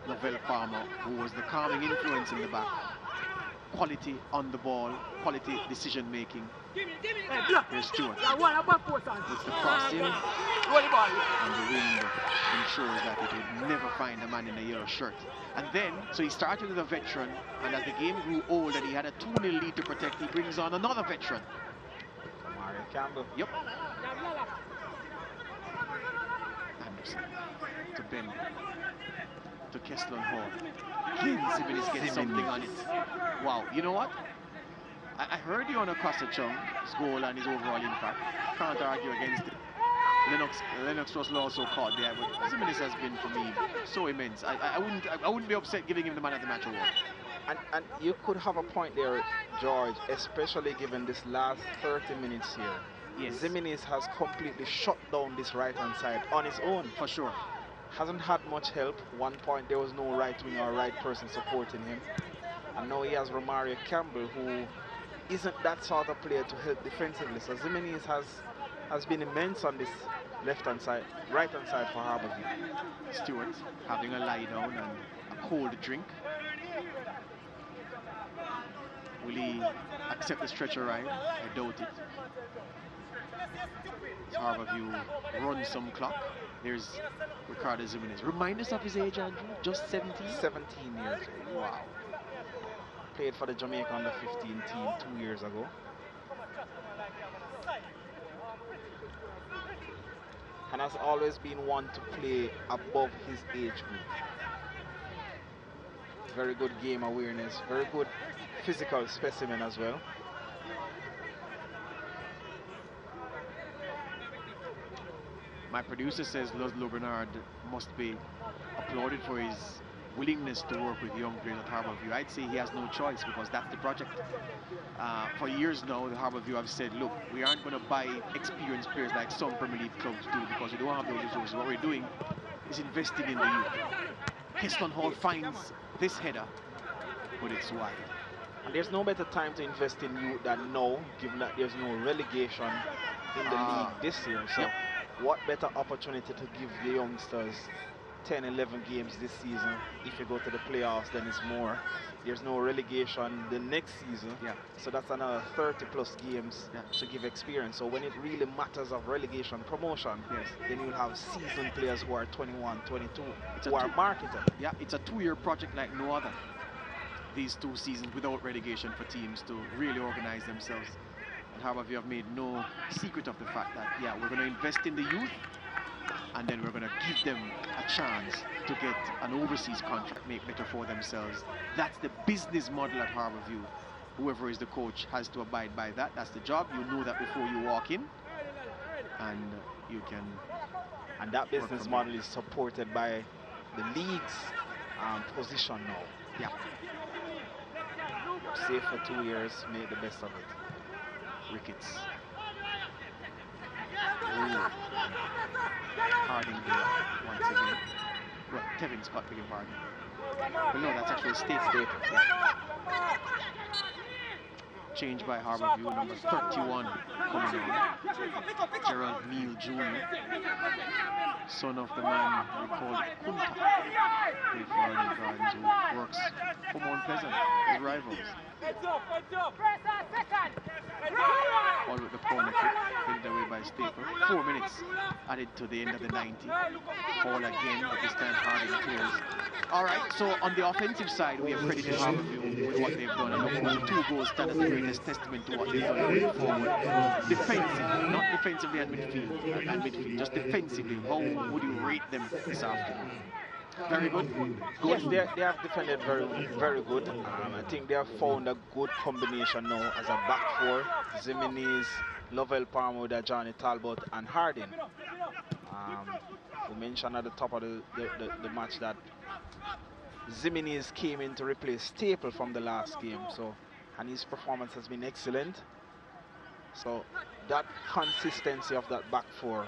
[SPEAKER 1] Lavelle Palmer, who was the calming influence in the back. Quality on the ball, quality decision making. Here's Stewart. Puts the cross in, and the wind ensures that it would never find a man in a yellow shirt. And then, so he started with a veteran, and as the game grew old and he had a 2-0 lead to protect, he brings on another veteran.
[SPEAKER 2] Mario Campbell.
[SPEAKER 1] Yep. Anderson to Ben to Keston Hall. Again, Zimenez gets something on it. Wow, you know what? I heard you on Acosta Chung, his goal and his overall impact. Can't argue against it. Lennox was also caught there, but Zimenez has been for me so immense. I wouldn't be upset giving him the man of the match award.
[SPEAKER 2] And you could have a point there, George, especially given this last 30 minutes here.
[SPEAKER 1] Yes.
[SPEAKER 2] Zimenez has completely shut down this right-hand side on his own.
[SPEAKER 1] For sure.
[SPEAKER 2] Hasn't had much help. One point there was no right wing or right person supporting him. And now he has Romario Campbell, who isn't that sort of player to help defensively. So Zimenez has been immense on this left-hand side, right-hand side for Harbourview.
[SPEAKER 1] Stewart having a lie down and a cold drink. Will he accept the stretcher ride? I doubt it. Harbourview run some clock. There's Ricardo Zimenez. Remind us of his age, Andrew. Just 17?
[SPEAKER 2] 17 years old.
[SPEAKER 1] Wow.
[SPEAKER 2] Played for the Jamaica under 15 team 2 years ago. And has always been one to play above his age group. Very good game awareness, very good physical specimen as well.
[SPEAKER 1] My producer says Laszlo Bernard must be applauded for his willingness to work with young players at Harbourview. I'd say he has no choice because that's the project. For years now, the Harbourview have said, look, we aren't going to buy experienced players like some Premier League clubs do because we don't have those resources. What we're doing is investing in the youth. Keston Hall finds this header, but it's wide.
[SPEAKER 2] And there's no better time to invest in youth than now, given that there's no relegation in the league this year. So
[SPEAKER 1] yep.
[SPEAKER 2] What better opportunity to give the youngsters 10, 11 games this season. If you go to the playoffs, then it's more. There's no relegation the next season.
[SPEAKER 1] Yeah.
[SPEAKER 2] So that's another 30 plus games to give experience. So when it really matters of relegation promotion, then you'll have seasoned players who are 21, 22, who are marketed.
[SPEAKER 1] Yeah, it's a 2-year project like no other. These 2 seasons without relegation for teams to really organize themselves. And Harbourview have made no secret of the fact that, yeah, we're going to invest in the youth, and then we're going to give them a chance to get an overseas contract, make better for themselves. That's the business model at Harbourview. Whoever is the coach has to abide by that. That's the job. You know that before you walk in, and you can.
[SPEAKER 2] And that business model is supported by the league's position now.
[SPEAKER 1] Yeah.
[SPEAKER 2] Stay for 2 years, make the best of it.
[SPEAKER 1] Ricketts. Harding there once again. Well, Tevin Scott begging pardon. But no, that's actually a state staple. Yeah. Changed by Harbourview, number 31 coming on. Gerald Neal Jr., son of the man we call Kunta, played for Arden Gardens, who works for Mount Pleasant, his rivals. All with the corner kick, headed away by Staple. 4 minutes added to the end of the 90. Ball again, but this time Harding clears. All right, so on the offensive side, we have credited Harbourview with what they've done. And of course, 2 goals stand as the greatest testament to what they've done going forward. Defensively, not defensively and midfield, just defensively. How would you rate them this afternoon? Very good.
[SPEAKER 2] Yes, they have defended very good. I think they have found a good combination now as a back 4. Zimenez, Lovell Palmer with Johnny Talbot and Harding. We mentioned at the top of the match that Zimenez came in to replace Staple from the last game. And his performance has been excellent. So that consistency of that back 4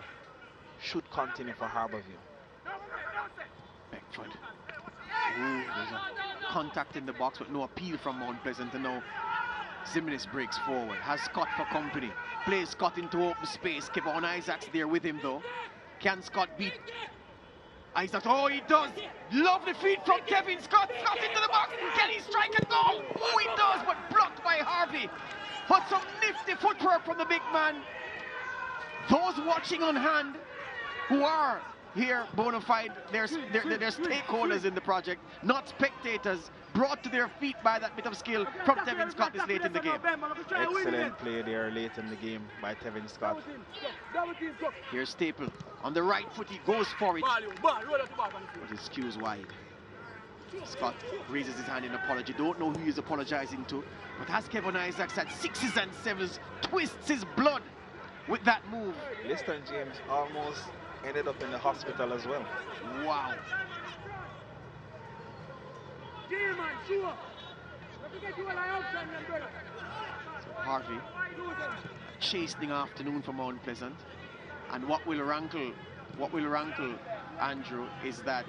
[SPEAKER 2] should continue for Harbourview.
[SPEAKER 1] Beckford. Ooh, there's a contact in the box, but no appeal from Mount Pleasant. And now Zimenez breaks forward, has Scott for company, plays Scott into open space. Kevon Isaacs there with him though. Can Scott beat Isaacs? Oh, he does! Lovely feed from Kevin Scott. Scott into the box. Can he strike a goal? Oh, he does, but blocked by Harvey. But some nifty footwork from the big man. Those watching on hand who are here bona fide, they're stakeholders in the project, not spectators, brought to their feet by that bit of skill from Tevin Scott this late in the game.
[SPEAKER 2] Excellent play there late in the game by Tevin Scott.
[SPEAKER 1] Here's Staple on the right foot, he goes for it, but his cue's wide. Scott raises his hand in apology. Don't know who he's apologizing to. But as Kevin Isaacs had 6s and 7s, twists his blood with that move.
[SPEAKER 2] Liston James almost ended up in the hospital as well.
[SPEAKER 1] Wow. So Harvey, a chastening afternoon for Mount Pleasant. And what will rankle, Andrew, is that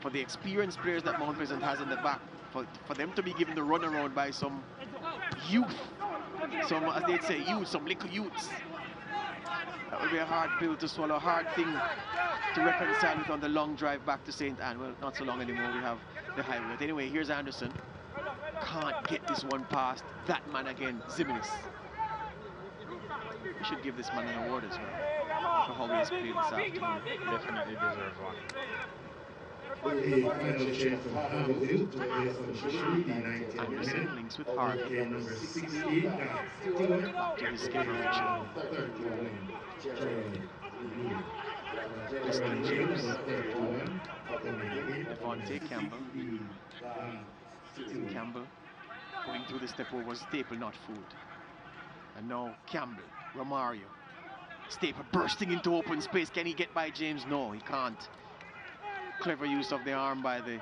[SPEAKER 1] for the experienced players that Mount Pleasant has in the back, for them to be given the runaround by some youth, some, as they'd say, some little youths, that would be a hard pill to swallow, a hard thing to reconcile with on the long drive back to St. Anne. Well, not so long anymore, we have the highway. But anyway, here's Anderson. Can't get this one past that man again, Ziminis. We should give this man an award as well for how he has played this afternoon.
[SPEAKER 2] Definitely deserves one.
[SPEAKER 5] The final change from Harbour to the
[SPEAKER 1] Anderson links with Harvey.
[SPEAKER 5] number 16,
[SPEAKER 1] To his skipper, Richie. Liston James. Devontae Campbell. Campbell going through the step over. Staple, not Food. And now Campbell, Romario. Staple bursting into open space. Can he get by James? No, he can't. Clever use of the arm by the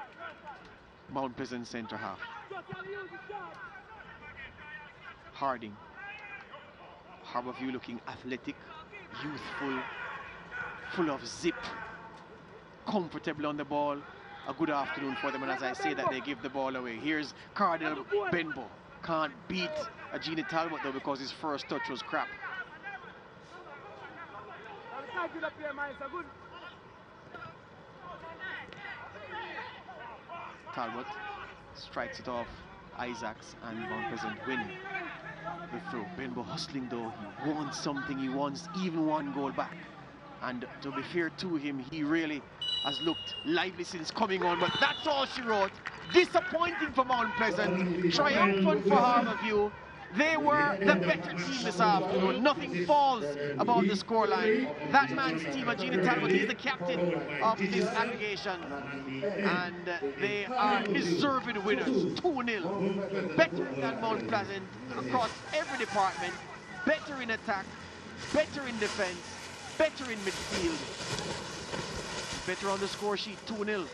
[SPEAKER 1] Mount Pleasant centre half. Harding. Harbourview looking athletic, youthful, full of zip, comfortable on the ball. A good afternoon for them, and as I say that, they give the ball away. Here's Cardell Benbow. Can't beat a Gina Talbot though because his first touch was crap. Talbot strikes it off Isaacs, and Mount Pleasant win the throw. Benbow hustling though, he wants something, he wants even one goal back. And to be fair to him, he really has looked lively since coming on, but that's all she wrote. Disappointing for Mount Pleasant, triumphant for Harbourview. They were the better team this afternoon. Nothing falls about the scoreline. That man's team, Gina Talbot, he's the captain of this aggregation. And they are deserving winners, 2-0. Better than Mount Pleasant across every department. Better in attack, better in defense, better in midfield. Better on the score sheet, 2-0.